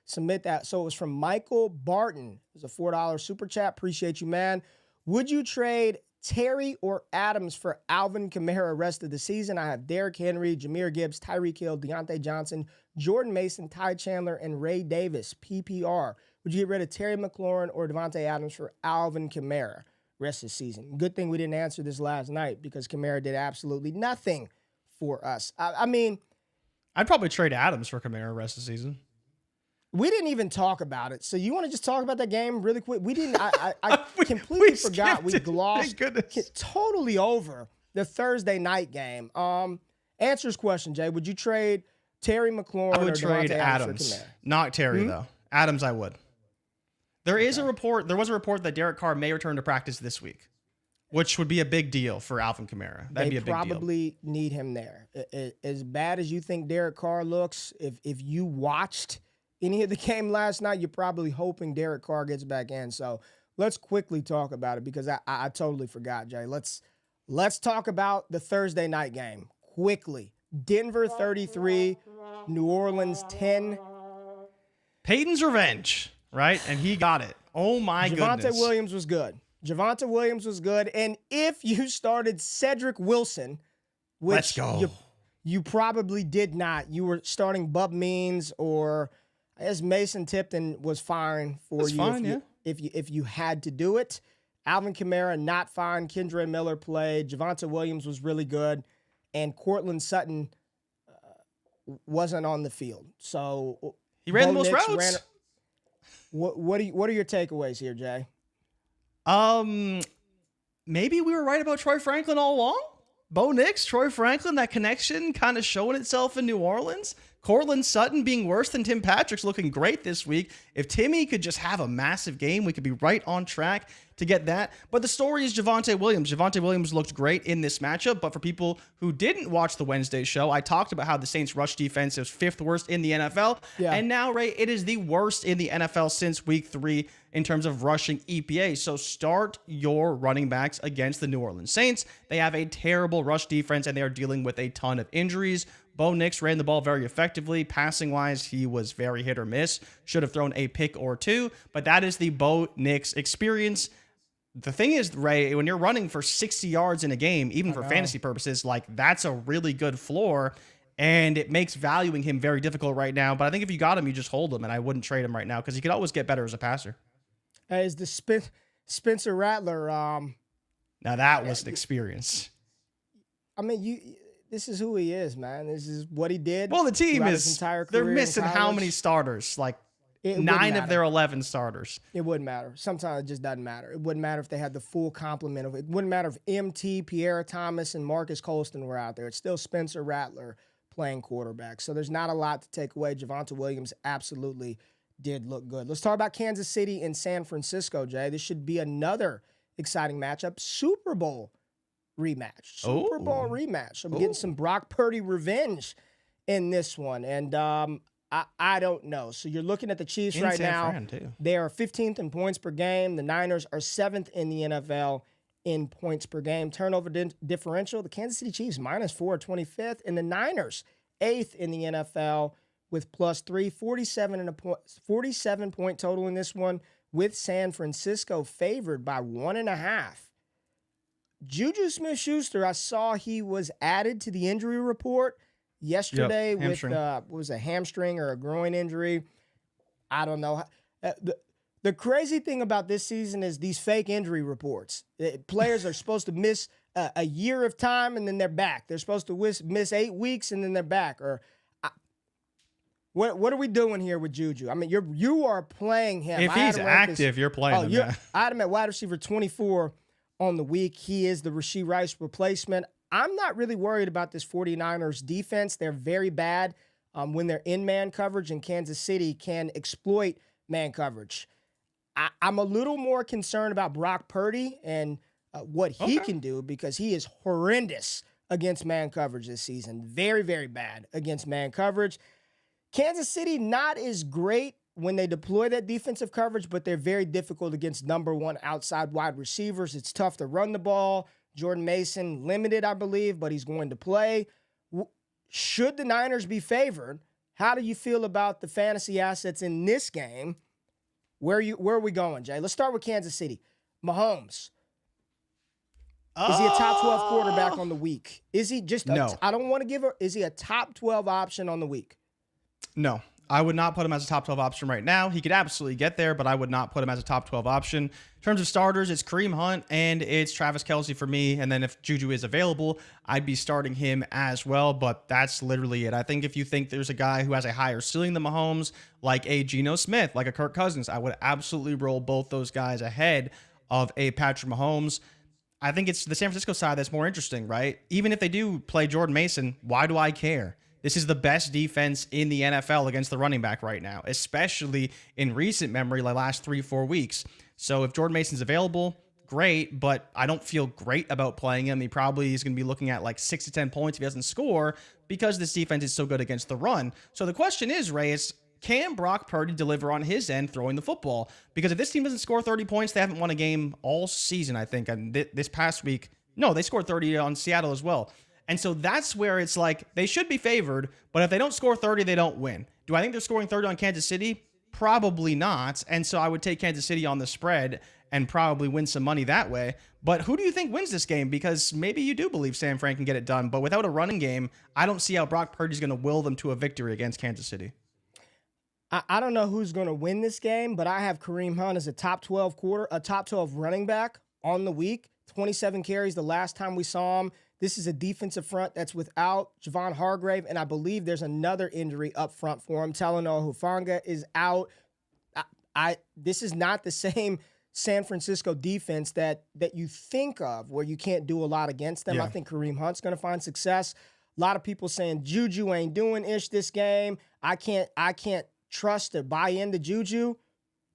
submit that. So it was from Michael Barton. It was a $4 super chat. Appreciate you, man. Would you trade Terry or Adams for Alvin Kamara rest of the season. I have Derrick Henry, Jahmyr Gibbs, Tyreek Hill, Deontay Johnson, Jordan Mason, Ty Chandler, and Ray Davis, PPR. Would you get rid of Terry McLaurin or Devontae Adams for Alvin Kamara rest of the season? Good thing we didn't answer this last night because Kamara did absolutely nothing for us. I mean, I'd probably trade Adams for Kamara rest of the season. we didn't even talk about it. So you want to just talk about that game really quick? We didn't. I completely forgot. We glossed totally over the Thursday night game. Answers question, Jay. Would you trade Terry McLaurin I would or trade Devontae Adams. for Kamara? Not Terry, though. Adams, I would. There was a report that Derek Carr may return to practice this week, which would be a big deal for Alvin Kamara. That'd be a big deal. They probably need him there. As bad as you think Derek Carr looks, if you watched any of the game last night, you're probably hoping Derek Carr gets back in. So let's quickly talk about it because I totally forgot, Jay. Let's talk about the Thursday night game quickly. Denver 33, New Orleans 10. Peyton's revenge, right? And he got it. Oh, my goodness. Javonte Williams was good. Javonte Williams was good. And if you started Cedric Wilson, which Let's go. You probably did not. You were starting Bub Means, or I guess Mason Tipton was fine for That's you, fine, if you had to do it. Alvin Kamara, not fine. Kendre Miller played. Javonte Williams was really good. And Cortland Sutton wasn't on the field. So he ran the most routes. What are your takeaways here, Jay? Maybe we were right about Troy Franklin all along. Bo Nix, Troy Franklin, that connection kind of showing itself in New Orleans. Cortland Sutton being worse than Tim Patrick's looking great this week. If Timmy could just have a massive game, we could be right on track to get that. But the story is Javonte Williams. Javonte Williams looked great in this matchup, but for people who didn't watch the Wednesday show, I talked about how the Saints rush defense is 5th worst in the NFL. Yeah. And now, Ray, it is the worst in the NFL since week 3 in terms of rushing EPA. So start your running backs against the New Orleans Saints. They have a terrible rush defense, and they are dealing with a ton of injuries. Bo Nix ran the ball very effectively. Passing-wise, he was very hit or miss. Should have thrown a pick or two, but that is the Bo Nix experience. The thing is, Ray, when you're running for 60 yards in a game, even for fantasy purposes, like that's a really good floor, and it makes valuing him very difficult right now. But I think if you got him, you just hold him, and I wouldn't trade him right now because he could always get better as a passer. As the Spencer Rattler. Now that was an experience. I mean, this is who he is, man. This is what he did. Well, the team his is, entire they're career in missing how college. many starters? Like It 9 wouldn't of their 11 starters. It wouldn't matter. Sometimes it just doesn't matter. It wouldn't matter if they had the full complement of it. It wouldn't matter if MT, Pierre Thomas, and Marcus Colston were out there. It's still Spencer Rattler playing quarterback. So there's not a lot to take away. Javonte Williams absolutely did look good. Let's talk about Kansas City and San Francisco, Jay. This should be another exciting matchup. Super Bowl rematch. Super Bowl rematch. I'm getting some Brock Purdy revenge in this one. And I don't know. So you're looking at the Chiefs In right San now. Fran, too. They are 15th in points per game. The Niners are 7th in the NFL in points per game. Turnover differential, the Kansas City Chiefs -4, 25th, and the Niners 8th in the NFL with +3, 47 point total in this one, with San Francisco favored by 1.5. Juju Smith-Schuster, I saw he was added to the injury report yesterday with was a hamstring or a groin injury. I don't know. The crazy thing about this season is these fake injury reports. Players are supposed to miss a year of time and then they're back. They're supposed to miss 8 weeks and then they're back. What are we doing here with Juju? I mean, you are playing him. If he's active, you're playing him. Yeah. I had him at wide receiver 24 on the week. He is the Rashee Rice replacement. I'm not really worried about this 49ers defense. They're very bad when they're in man coverage, and Kansas City can exploit man coverage. I'm a little more concerned about Brock Purdy and what he can do, because he is horrendous against man coverage this season. Very, very bad against man coverage. Kansas City, not as great when they deploy that defensive coverage, but they're very difficult against number one outside wide receivers. It's tough to run the ball. Jordan Mason, limited, I believe, but he's going to play. Should the Niners be favored, how do you feel about the fantasy assets in this game? Where are we going, Jay? Let's start with Kansas City. Mahomes. Is he a top 12 quarterback on the week? Is he just No. I don't want to give her. Is he a top 12 option on the week? No, I would not put him as a top 12 option right now. He could absolutely get there, but I would not put him as a top 12 option. In terms of starters, it's Kareem Hunt and it's Travis Kelce for me. And then if Juju is available, I'd be starting him as well. But that's literally it. I think if you think there's a guy who has a higher ceiling than Mahomes, like a Geno Smith, like a Kirk Cousins, I would absolutely roll both those guys ahead of a Patrick Mahomes. I think it's the San Francisco side that's more interesting, right? Even if they do play Jordan Mason, why do I care? This is the best defense in the NFL against the running back right now, especially in recent memory, like last 3-4 weeks. So if Jordan Mason's available, great, but I don't feel great about playing him. He probably is going to be looking at like 6 to 10 points if he doesn't score because this defense is so good against the run. So the question is, Ray, can Brock Purdy deliver on his end throwing the football? Because if this team doesn't score 30 points, they haven't won a game all season, I think. And this past week, no, they scored 30 on Seattle as well. And so that's where it's like they should be favored, but if they don't score 30, they don't win. Do I think they're scoring 30 on Kansas City? Probably not. And so I would take Kansas City on the spread and probably win some money that way. But who do you think wins this game? Because maybe you do believe Sam Frank can get it done, but without a running game, I don't see how Brock Purdy's going to will them to a victory against Kansas City. I don't know who's going to win this game, but I have Kareem Hunt as a top 12 running back on the week. 27 carries the last time we saw him. This is a defensive front that's without Javon Hargrave, and I believe there's another injury up front for him. Talanoa Hufanga is out. This is not the same San Francisco defense that you think of where you can't do a lot against them. Yeah. I think Kareem Hunt's going to find success. A lot of people saying Juju ain't doing ish this game. I can't trust or buy into Juju.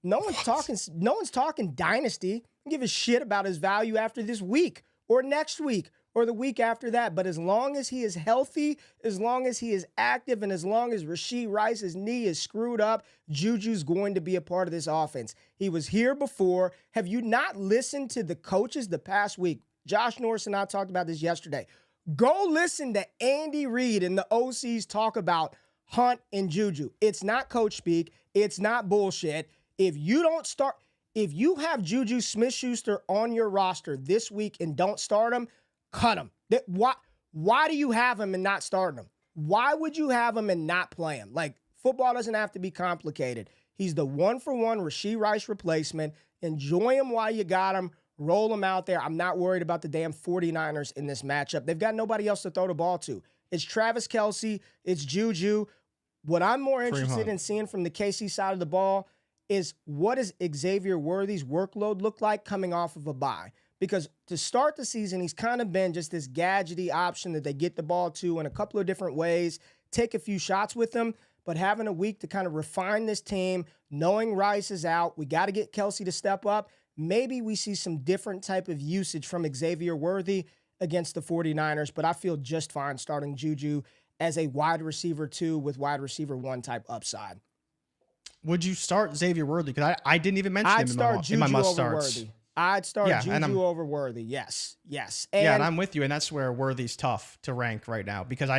No one's talking Dynasty. I don't give a shit about his value after this week or next week or the week after that. But as long as he is healthy, as long as he is active, and as long as Rashee Rice's knee is screwed up, Juju's going to be a part of this offense. He was here before. Have you not listened to the coaches the past week? Josh Norris and I talked about this yesterday. Go listen to Andy Reid and the OCs talk about Hunt and Juju. It's not coach speak. It's not bullshit. If you have Juju Smith-Schuster on your roster this week and don't start him, cut him. Why do you have him and not start him? Why would you have him and not play him? Like, football doesn't have to be complicated. He's the one-for-one Rashee Rice replacement. Enjoy him while you got him. Roll him out there. I'm not worried about the damn 49ers in this matchup. They've got nobody else to throw the ball to. It's Travis Kelce. It's Juju. What I'm more interested in seeing from the KC side of the ball is what does Xavier Worthy's workload look like coming off of a bye? Because to start the season, he's kind of been just this gadgety option that they get the ball to in a couple of different ways, take a few shots with him, but having a week to kind of refine this team, knowing Rice is out, we got to get Kelce to step up. Maybe we see some different type of usage from Xavier Worthy against the 49ers, but I feel just fine starting Juju as a wide receiver 2 with wide receiver 1 type upside. Would you start Xavier Worthy? Because I didn't even mention him in my must starts. I'd start Juju over Worthy. Yes. And I'm with you, and that's where Worthy's tough to rank right now. Because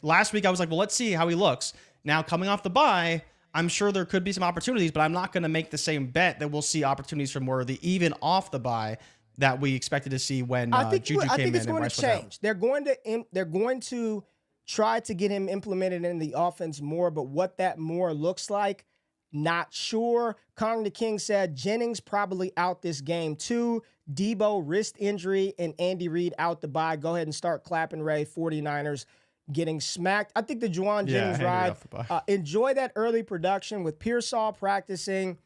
last week I was like, well, let's see how he looks. Now, coming off the bye, I'm sure there could be some opportunities, but I'm not going to make the same bet that we'll see opportunities from Worthy, even off the bye, that we expected to see when Juju came in. I think it's going to change. They're going to try to get him implemented in the offense more, but what that more looks like, not sure. Kong the King said Jennings probably out this game too. Debo wrist injury and Andy Reid out the bye. Go ahead and start clapping, Ray. 49ers getting smacked. I think the Juwan Jennings ride, enjoy that early production with Pearsall practicing.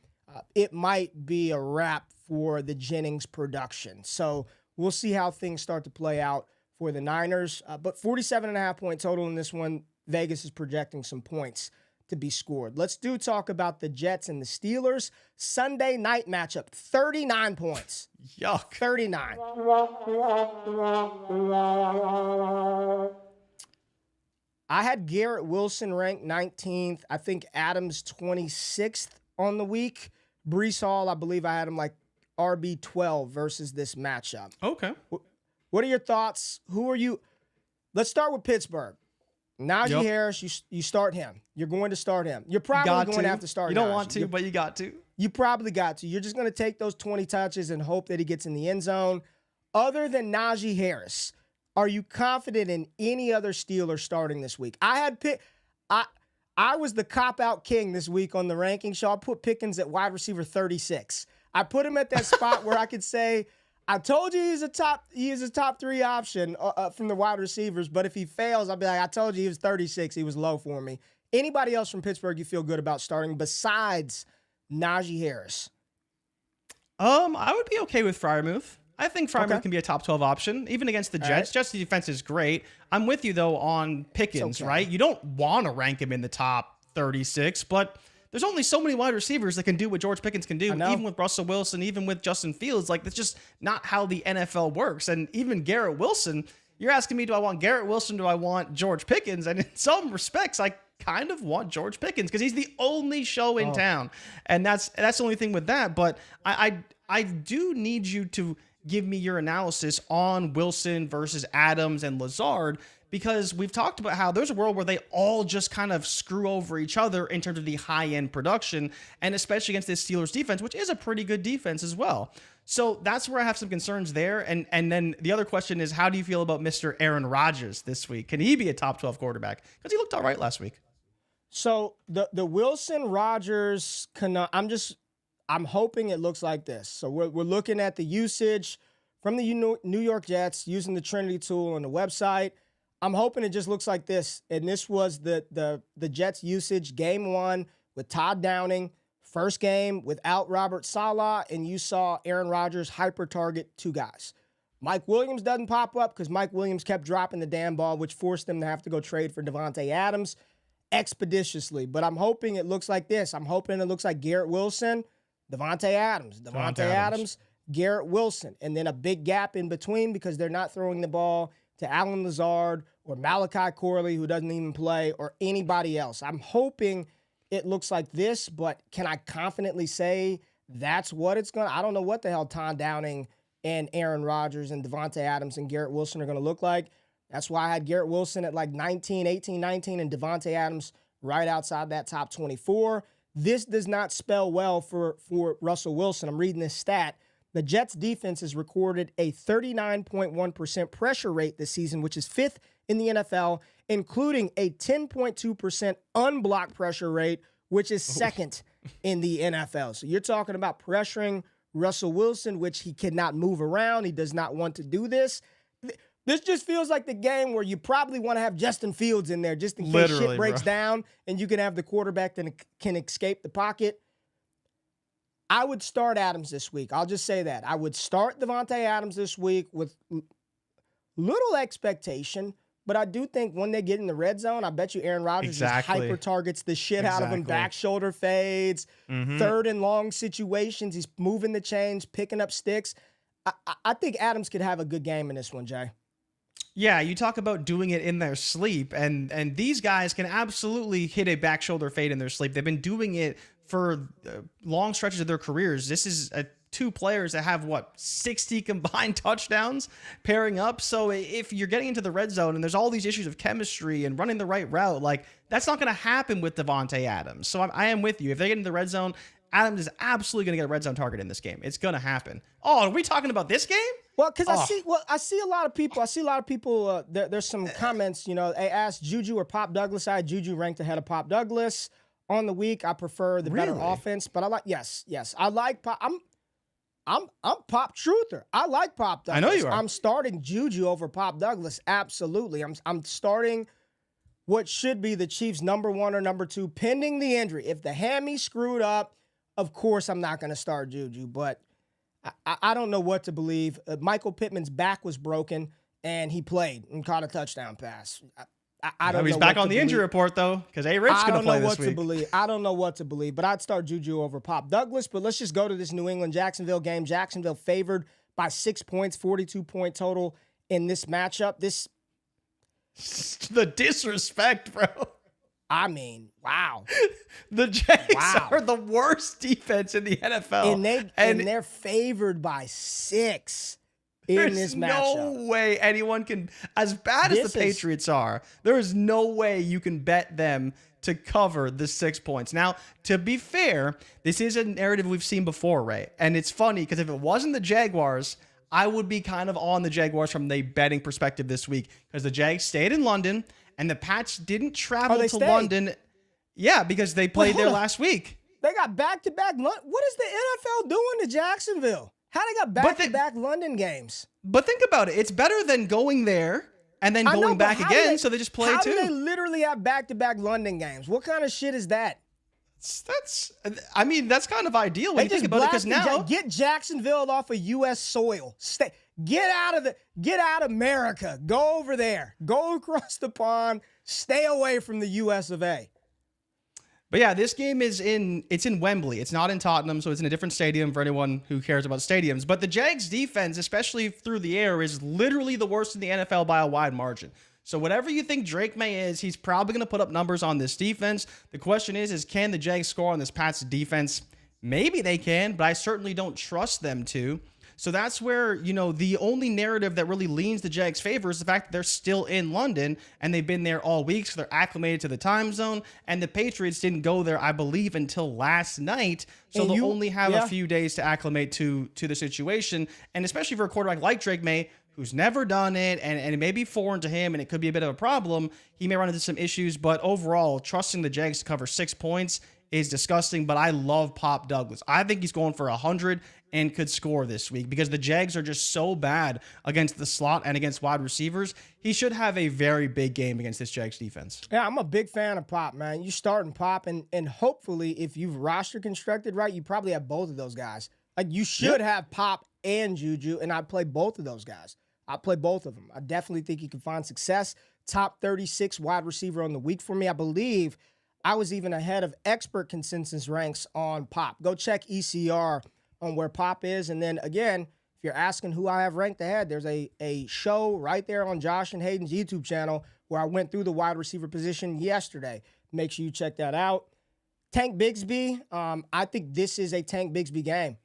It might be a wrap for the Jennings production. So we'll see how things start to play out for the Niners. But 47.5 point total in this one. Vegas is projecting some points to be scored. Let's talk about the Jets and the Steelers. Sunday night matchup, 39 points. Yuck. 39. I had Garrett Wilson ranked 19th. I think Adams 26th on the week. Breece Hall, I believe I had him like RB 12 versus this matchup. Okay. What are your thoughts? Who are you? Let's start with Pittsburgh. Najee Harris, you start him. You're going to start him. You're probably going to have to start him. You don't want to, but you got to. You probably got to. You're just going to take those 20 touches and hope that he gets in the end zone. other than Najee Harris, are you confident in any other Steeler starting this week? I was the cop-out king this week on the ranking show. I put Pickens at wide receiver 36. I put him at that spot where I could say, I told you he is a top 3 option from the wide receivers, but if he fails, I'll be like, I told you he was 36. He was low for me. Anybody else from Pittsburgh you feel good about starting besides Najee Harris? I would be okay with Freiermuth. I think Freiermuth can be a top 12 option, even against the Jets. Right. Jets' defense is great. I'm with you, though, on Pickens, right? You don't want to rank him in the top 36, but there's only so many wide receivers that can do what George Pickens can do, even with Russell Wilson, even with Justin Fields. Like, that's just not how the NFL works. And even Garrett Wilson, you're asking me, do I want Garrett Wilson? Do I want George Pickens? And in some respects, I kind of want George Pickens because he's the only show in town. And that's the only thing with that. But I do need you to give me your analysis on Wilson versus Adams and Lazard, because we've talked about how there's a world where they all just kind of screw over each other in terms of the high-end production, and especially against this Steelers defense, which is a pretty good defense as well. So that's where I have some concerns there. And then the other question is, how do you feel about Mr. Aaron Rodgers this week? Can he be a top 12 quarterback? Because he looked all right last week. So the Wilson Rodgers, I'm hoping it looks like this. So we're looking at the usage from the New York Jets using the Trinity tool on the website. I'm hoping it just looks like this. And this was the Jets usage game 1 with Todd Downing, first game without Robert Saleh, and you saw Aaron Rodgers hyper target 2 guys. Mike Williams doesn't pop up because Mike Williams kept dropping the damn ball, which forced them to have to go trade for Devontae Adams expeditiously. But I'm hoping it looks like this. I'm hoping it looks like Garrett Wilson, Devontae Adams, Garrett Wilson, and then a big gap in between because they're not throwing the ball to Alan Lazard or Malachi Corley, who doesn't even play, or anybody else. I'm hoping it looks like this, but can I confidently say that's what it's going to? I don't know what the hell Todd Downing and Aaron Rodgers and Devontae Adams and Garrett Wilson are going to look like. That's why I had Garrett Wilson at like 19, 18, 19, and Devontae Adams right outside that top 24. This does not spell well for Russell Wilson. I'm reading this stat. The Jets defense has recorded a 39.1% pressure rate this season, which is 5th in the NFL, including a 10.2% unblocked pressure rate, which is 2nd in the NFL. So you're talking about pressuring Russell Wilson, which he cannot move around. He does not want to do this. This just feels like the game where you probably want to have Justin Fields in there just in case shit breaks down and you can have the quarterback that can escape the pocket. I would start Adams this week. I'll just say that. I would start Devontae Adams this week with little expectation, but I do think when they get in the red zone, I bet you Aaron Rodgers just hyper targets the shit out of him. Back shoulder fades, 3rd and long situations. He's moving the chains, picking up sticks. I think Adams could have a good game in this one, Jay. Yeah, you talk about doing it in their sleep, and these guys can absolutely hit a back shoulder fade in their sleep. They've been doing it for long stretches of their careers. This is 2 players that have, 60 combined touchdowns pairing up. So if you're getting into the red zone and there's all these issues of chemistry and running the right route, like, that's not going to happen with Devontae Adams. So I am with you. If they get into the red zone, Adams is absolutely going to get a red zone target in this game. It's going to happen. Oh, are we talking about this game? Well, because I see a lot of people. There's some comments. They asked Juju or Pop Douglas. I had Juju ranked ahead of Pop Douglas on the week. I prefer the better offense, but I like yes. I like Pop. I'm Pop Truther. I like Pop Douglas. I know you are. I'm starting Juju over Pop Douglas. Absolutely. I'm starting what should be the Chiefs' number 1 or number 2, pending the injury. If the hammy screwed up, of course I'm not going to start Juju, but I don't know what to believe. Michael Pittman's back was broken, and he played and caught a touchdown pass. I don't know. He's back on the injury report, though, because A-Rich's going to play this week. I don't know what to believe, but I'd start Juju over Pop Douglas. But let's just go to this New England-Jacksonville game. Jacksonville favored by 6 points, 42-point total in this matchup. The disrespect, bro. I mean, wow. The Jags are the worst defense in the NFL. And they're favored by 6 in this matchup. There's no way anyone can, as bad as the Patriots are, there is no way you can bet them to cover the 6 points. Now, to be fair, this is a narrative we've seen before, Ray. And it's funny because if it wasn't the Jaguars, I would be kind of on the Jaguars from the betting perspective this week because the Jags stayed in London and the Pats didn't travel to London. Yeah, because they played there last week. They got back-to-back. What is the NFL doing to Jacksonville? How they got back-to-back London games? But think about it. It's better than going there and then going back again, so they just play how two. How do they literally have back-to-back London games? What kind of shit is that? That's kind of ideal when you think about it, because now get Jacksonville off of U.S. soil. Get out of America. Go over there. Go across the pond. Stay away from the U.S. of A. But yeah, this game it's in Wembley. It's not in Tottenham, so it's in a different stadium for anyone who cares about stadiums. But the Jags defense, especially through the air, is literally the worst in the NFL by a wide margin. So whatever you think Drake May is, he's probably going to put up numbers on this defense. The question is can the Jags score on this Pats defense? Maybe they can, but I certainly don't trust them to. So that's where, the only narrative that really leans the Jags' favor is the fact that they're still in London and they've been there all week, so they're acclimated to the time zone. And the Patriots didn't go there, I believe, until last night. So they'll only have a few days to acclimate to the situation. And especially for a quarterback like Drake May, who's never done it, and it may be foreign to him, and it could be a bit of a problem. He may run into some issues, but overall, trusting the Jags to cover 6 points is disgusting, but I love Pop Douglas. I think he's going for 100 and could score this week because the Jags are just so bad against the slot and against wide receivers. He should have a very big game against this Jags defense. Yeah, I'm a big fan of Pop, man. You starting Pop, and hopefully, if you've roster constructed right, you probably have both of those guys. Like, you should have Pop and Juju, and I'd play both of those guys. I'd play both of them. I definitely think he can find success. Top 36 wide receiver on the week for me. I believe I was even ahead of expert consensus ranks on Pop. Go check ECR on where Pop is. And then, again, if you're asking who I have ranked ahead, there's a show right there on Josh and Hayden's YouTube channel where I went through the wide receiver position yesterday. Make sure you check that out. Tank Bigsby, I think this is a Tank Bigsby game.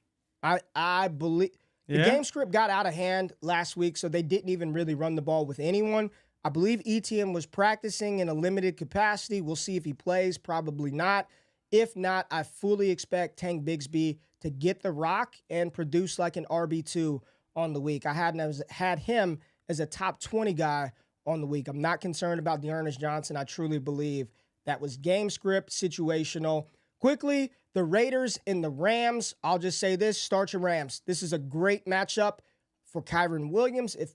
I believe the game script got out of hand last week, so they didn't even really run the ball with anyone. I believe ETN was practicing in a limited capacity. We'll see if he plays. Probably not. If not, I fully expect Tank Bigsby to get the rock and produce like an RB2 on the week. I had him as a top 20 guy on the week. I'm not concerned about Dearness Johnson. I truly believe that was game script, situational. Quickly, the Raiders and the Rams. I'll just say this, start your Rams. This is a great matchup for Kyren Williams. If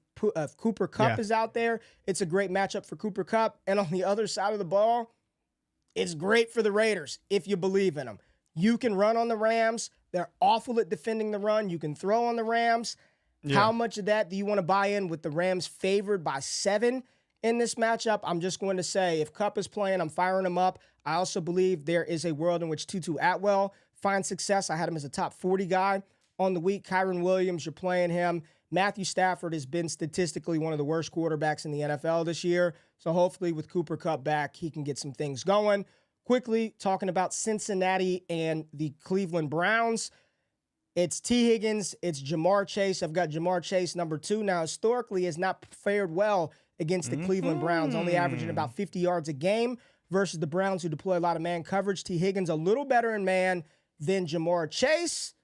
Cooper Kupp is out there, it's a great matchup for Cooper Kupp. And on the other side of the ball, it's great for the Raiders if you believe in them. You can run on the Rams. They're awful at defending the run. You can throw on the Rams. Yeah. How much of that do you want to buy in with the Rams favored by 7 in this matchup? I'm just going to say if Kupp is playing, I'm firing him up. I also believe there is a world in which Tutu Atwell finds success. I had him as a top 40 guy on the week. Kyren Williams, you're playing him. Matthew Stafford has been statistically one of the worst quarterbacks in the NFL this year. So hopefully with Cooper Kupp back, he can get some things going. Quickly, talking about Cincinnati and the Cleveland Browns. It's T. Higgins. It's Jamar Chase. I've got Jamar Chase, number 2. Now, historically, has not fared well against the Cleveland Browns, only averaging about 50 yards a game versus the Browns, who deploy a lot of man coverage. T. Higgins a little better in man than Jamar Chase,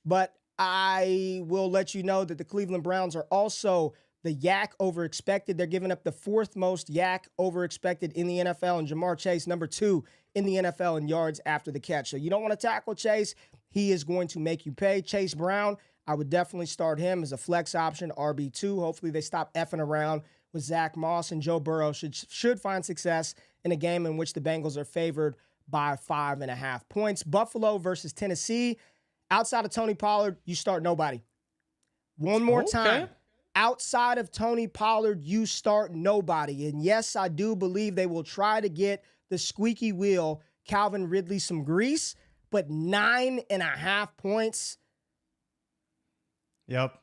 but I will let you know that the Cleveland Browns are also the yak over expected. They're giving up the 4th most yak over expected in the NFL, and Jamar Chase, number 2 in the NFL in yards after the catch. So you don't want to tackle Chase. He is going to make you pay. Chase Brown, I would definitely start him as a flex option, RB2. Hopefully they stop effing around with Zach Moss, and Joe Burrow should find success in a game in which the Bengals are favored by 5.5 points. Buffalo versus Tennessee. Outside of Tony Pollard, you start nobody. One more time. Outside of Tony Pollard, you start nobody. And yes, I do believe they will try to get the squeaky wheel, Calvin Ridley, some grease, but 9.5 points. Yep.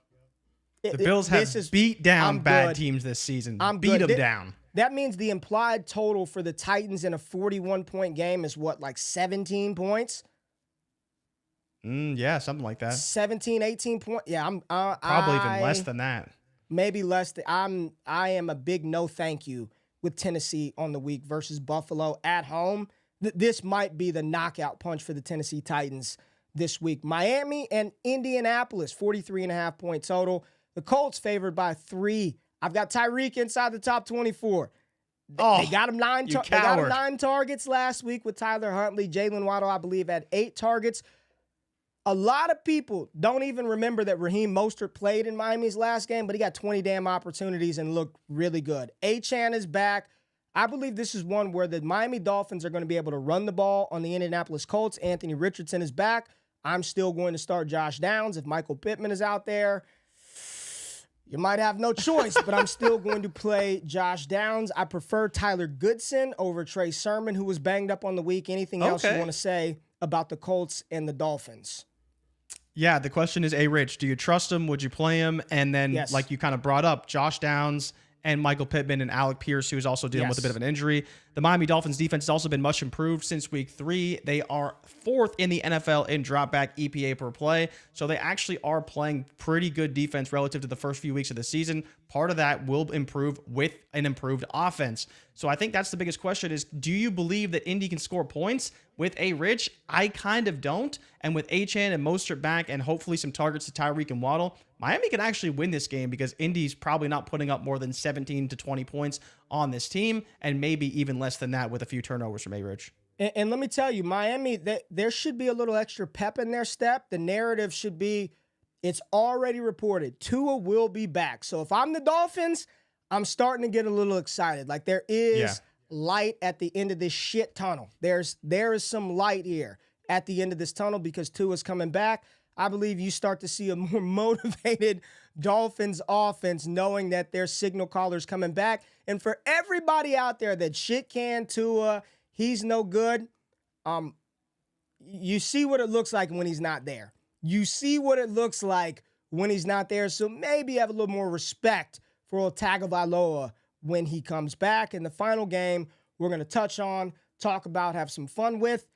The Bills have beat down bad teams this season. Beat them down. That means the implied total for the Titans in a 41-point game is what, like 17 points? Yeah, something like that. 17, 18 points. Yeah, probably even less than that. Maybe less. I am a big no thank you with Tennessee on the week versus Buffalo at home. This might be the knockout punch for the Tennessee Titans this week. Miami and Indianapolis, 43.5 point total. The Colts favored by 3. I've got Tyreek inside the top 24. They got him 9 targets last week with Tyler Huntley. Jalen Waddle, I believe, had 8 targets. A lot of people don't even remember that Raheem Mostert played in Miami's last game, but he got 20 damn opportunities and looked really good. Achane is back. I believe this is one where the Miami Dolphins are going to be able to run the ball on the Indianapolis Colts. Anthony Richardson is back. I'm still going to start Josh Downs. If Michael Pittman is out there, you might have no choice, but I'm still going to play Josh Downs. I prefer Tyler Goodson over Trey Sermon, who was banged up on the week. Anything else you want to say about the Colts and the Dolphins? Yeah, the question is, Rich, do you trust him? Would you play him? And then, like you kind of brought up, Josh Downs and Michael Pittman and Alec Pierce, who is also dealing with a bit of an injury. The Miami Dolphins defense has also been much improved since week 3. They are 4th in the NFL in dropback EPA per play. So they actually are playing pretty good defense relative to the first few weeks of the season. Part of that will improve with an improved offense. So I think that's the biggest question is, do you believe that Indy can score points with Rich? I kind of don't. And with Achane and Mostert back and hopefully some targets to Tyreek and Waddle, Miami can actually win this game because Indy's probably not putting up more than 17 to 20 points on this team, and maybe even less than that with a few turnovers from Rich. And let me tell you, Miami, there should be a little extra pep in their step. The narrative should be, it's already reported, Tua will be back. So if I'm the Dolphins, I'm starting to get a little excited. Like there is light at the end of this shit tunnel. There is some light here at the end of this tunnel because Tua's coming back. I believe you start to see a more motivated Dolphins offense knowing that their signal caller's coming back. And for everybody out there that shit can Tua, he's no good. You see what it looks like when he's not there. You see what it looks like when he's not there. So maybe have a little more respect for Tagovailoa when he comes back. In the final game, we're going to touch on, talk about, have some fun with.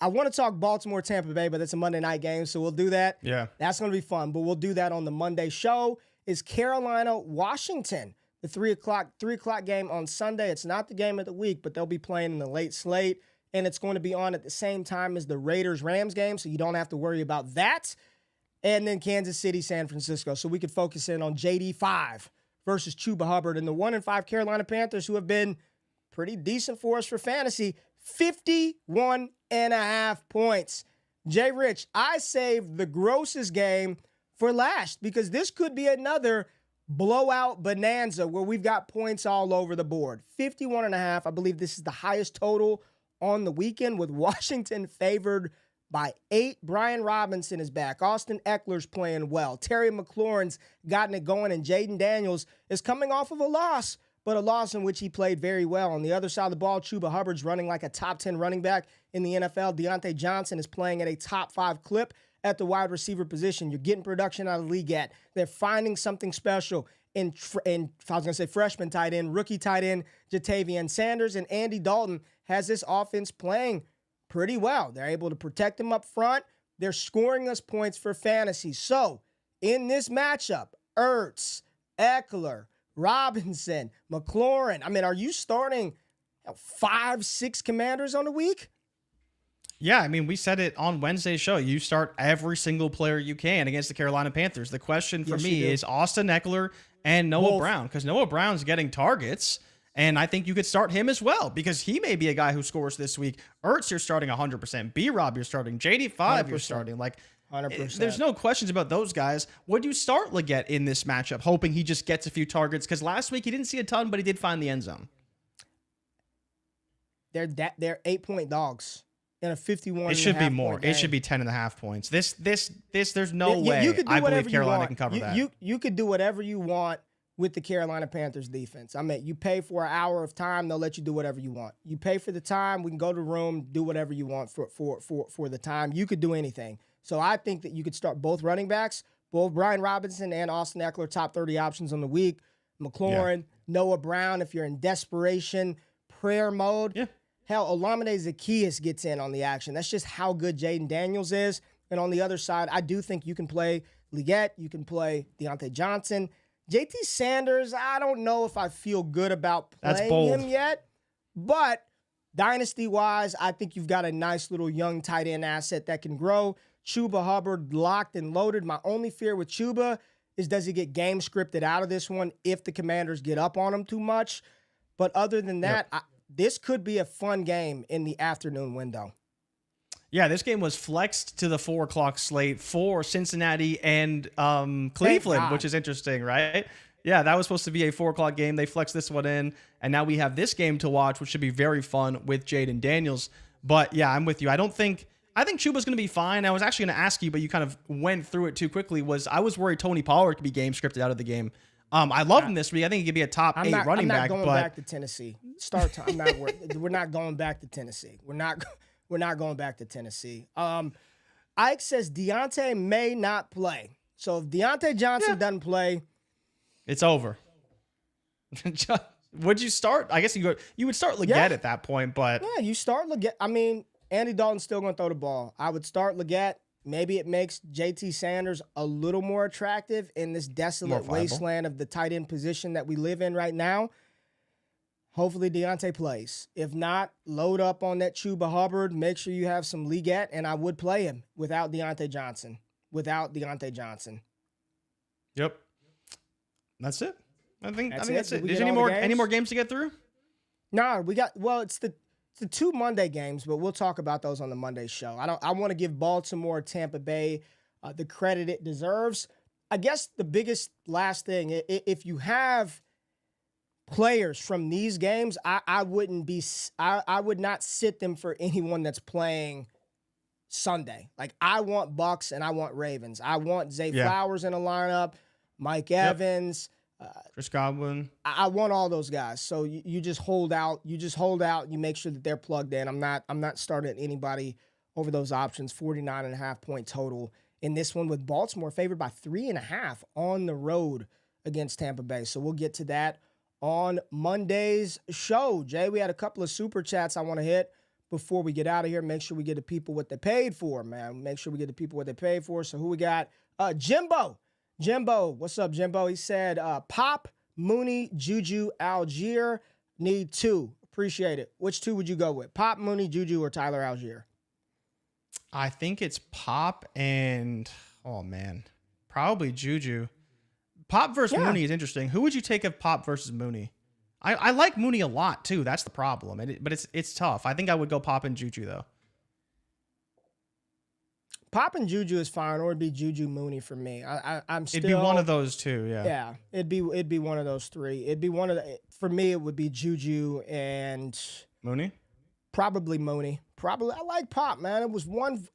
I want to talk Baltimore, Tampa Bay, but it's a Monday night game, so we'll do that. Yeah. That's going to be fun, but we'll do that on the Monday show. Is Carolina, Washington, the 3 o'clock game on Sunday. It's not the game of the week, but they'll be playing in the late slate, and it's going to be on at the same time as the Raiders-Rams game, so you don't have to worry about that. And then Kansas City, San Francisco, so we could focus in on JD5 versus Chuba Hubbard and the 1-5 Carolina Panthers, who have been pretty decent for us for fantasy. 51.5 points. Jay Rich, I saved the grossest game for last because this could be another blowout bonanza where we've got points all over the board. 51.5. I believe this is the highest total on the weekend with Washington favored by 8. Brian Robinson is back. Austin Eckler's playing well. Terry McLaurin's gotten it going, and Jaden Daniels is coming off of a loss, but a loss in which he played very well. On the other side of the ball, Chuba Hubbard's running like a top 10 running back in the NFL. Deontay Johnson is playing at a top 5 clip at the wide receiver position. You're getting production out of the league at. They're finding something special in freshman tight end, rookie tight end, Jatavian Sanders, and Andy Dalton has this offense playing pretty well. They're able to protect him up front. They're scoring us points for fantasy. So in this matchup, Ertz, Eckler, Robinson, McLaurin. I mean, are you starting 5-6 commanders on the week? Yeah, I mean, we said it on Wednesday's show. You start every single player you can against the Carolina Panthers. The question for me is Austin Eckler and Noah Brown, because Noah Brown's getting targets, and I think you could start him as well because he may be a guy who scores this week. Ertz, you're starting 100%. B-Rob, you're starting. JD5, 100%. You're starting. Like, 100%. There's no questions about those guys. Would you start Leggett in this matchup, hoping he just gets a few targets? Because last week he didn't see a ton, but he did find the end zone. They're 8-point dogs in a 51. It should be more. It should be 10.5 points. There's no way. You could do I whatever believe Carolina you want. can cover that. You could do whatever you want with the Carolina Panthers defense. I mean, you pay for an hour of time, they'll let you do whatever you want. You pay for the time, we can go to the room, do whatever you want for the time. You could do anything. So I think that you could start both running backs, both Brian Robinson and Austin Eckler, top 30 options on the week. McLaurin, Noah Brown, if you're in desperation, prayer mode. Yeah. Hell, Olamide Zaccheaus gets in on the action. That's just how good Jaden Daniels is. And on the other side, I do think you can play Leggett. You can play Deontay Johnson. JT Sanders, I don't know if I feel good about playing him yet. But dynasty-wise, I think you've got a nice little young tight end asset that can grow. Chuba Hubbard locked and loaded. My only fear with Chuba is does he get game scripted out of this one if the Commanders get up on him too much? But other than that, this could be a fun game in the afternoon window. Yeah, this game was flexed to the 4 o'clock slate for Cincinnati and Cleveland, which is interesting, right? Yeah, that was supposed to be a 4 o'clock game. They flexed this one in, and now we have this game to watch, which should be very fun with Jaden Daniels. But yeah, I'm with you. I think Chuba's going to be fine. I was actually going to ask you, but you kind of went through it too quickly. I was worried Tony Pollard could be game scripted out of the game. I love him this week. I think he could be a top 8 running back. I'm not going back to Tennessee. Start time. I'm not worried. We're not going back to Tennessee. We're not going back to Tennessee. Ike says Deontay may not play. So if Deontay Johnson doesn't play, it's over. Would you start? I guess you would start Leggett at that point, but yeah, you start Leggett. I mean, Andy Dalton's still going to throw the ball. I would start Leggett. Maybe it makes JT Sanders a little more attractive in this desolate wasteland of the tight end position that we live in right now. Hopefully Deontay plays. If not, load up on that Chuba Hubbard. Make sure you have some Leggett, and I would play him without Deontay Johnson. Yep. That's it. I think that's it. Is any more games to get through? No, it's the 2 Monday games, but we'll talk about those on the Monday show. I want to give Baltimore, Tampa Bay the credit it deserves. I guess the biggest last thing, if you have players from these games, I would not sit them for anyone that's playing Sunday. Like, I want Bucks and I want Ravens. I want Zay Flowers in the lineup, Mike Evans, Chris Godwin. I want all those guys. So you just hold out. You make sure that they're plugged in. I'm not starting anybody over those options. 49.5 point total in this one, with Baltimore favored by 3.5 on the road against Tampa Bay. So we'll get to that on Monday's show. Jay, we had a couple of super chats I want to hit before we get out of here. Make sure we get the people what they paid for, man. Make sure we get the people what they paid for. So who we got? Jimbo, what's up, Jimbo? He said, Pop, Mooney, Juju, Algier, need 2. Appreciate it. Which 2 would you go with? Pop, Mooney, Juju, or Tyler Algier? I think it's Pop and, probably Juju. Pop versus Mooney is interesting. Who would you take of Pop versus Mooney? I like Mooney a lot, too. That's the problem. But it's tough. I think I would go Pop and Juju, though. Pop and Juju is fine, or it'd be Juju Mooney for me. It'd be one of those two, yeah. Yeah, it'd be one of those 3. It'd be for me, it would be Juju and Mooney. Probably Mooney. I like Pop, man.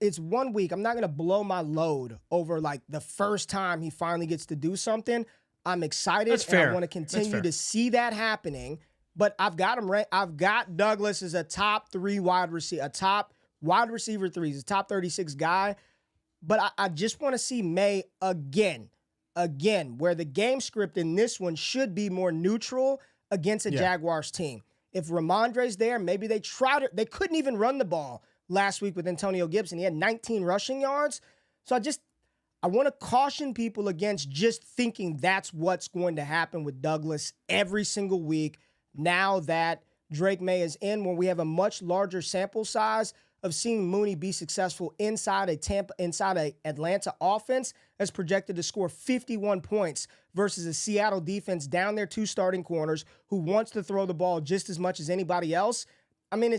It's 1 week. I'm not gonna blow my load over like the first time he finally gets to do something. I'm excited. That's fair. I want to continue to see that happening. But I've got him ranked. I've got Douglas as a top 3 wide receiver, a top wide receiver 3. He's a top 36 guy. But I just want to see May again, where the game script in this one should be more neutral against a Jaguars team. If Ramondre's there, maybe they couldn't even run the ball last week with Antonio Gibson. He had 19 rushing yards. So I want to caution people against just thinking that's what's going to happen with Douglas every single week. Now that Drake May is in, when we have a much larger sample size of seeing Mooney be successful inside a Atlanta offense that's projected to score 51 points versus a Seattle defense down their 2 starting corners who wants to throw the ball just as much as anybody else. I mean,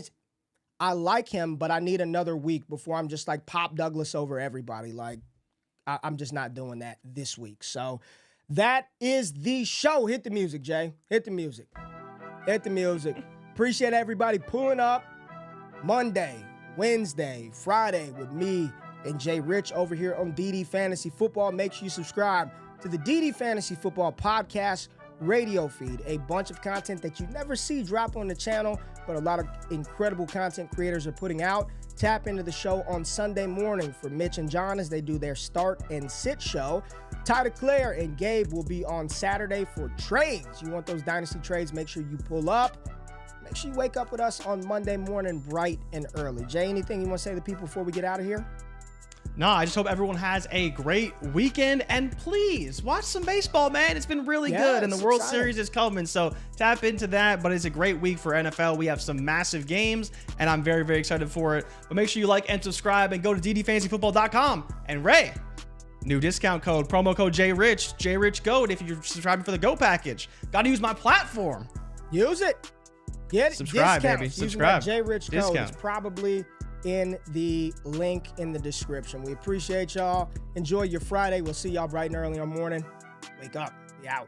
I like him, but I need another week before I'm just like Pop Douglas over everybody. Like, I'm just not doing that this week. So that is the show. Hit the music, Jay. Hit the music. Appreciate everybody pulling up Monday, Wednesday, Friday with me and Jay Rich over here on DD Fantasy Football. Make sure you subscribe to the DD Fantasy Football podcast radio feed. A bunch of content that you never see drop on the channel, but a lot of incredible content creators are putting out. Tap into the show on Sunday morning for Mitch and John as they do their start and sit show. Ty Claire and Gabe will be on Saturday for trades. You want those dynasty trades, make sure you pull up. Make sure you wake up with us on Monday morning bright and early. Jay, anything you want to say to the people before we get out of here? No, I just hope everyone has a great weekend, and please watch some baseball, man. It's been really good, and the World Series is coming, so tap into that. But it's a great week for NFL. We have some massive games, and I'm very, very excited for it. But make sure you like and subscribe, and go to ddfantasyfootball.com. And Ray, New discount code, promo code JRich, JRichGoat if you're subscribing for the Go package. Got to use my platform. Use it. Get it. Subscribe, discounts. baby. Using Subscribe. that JRich code Discount. is probably in the link in the description. We appreciate y'all. Enjoy your Friday. We'll see y'all bright and early in the morning. Wake up. We out.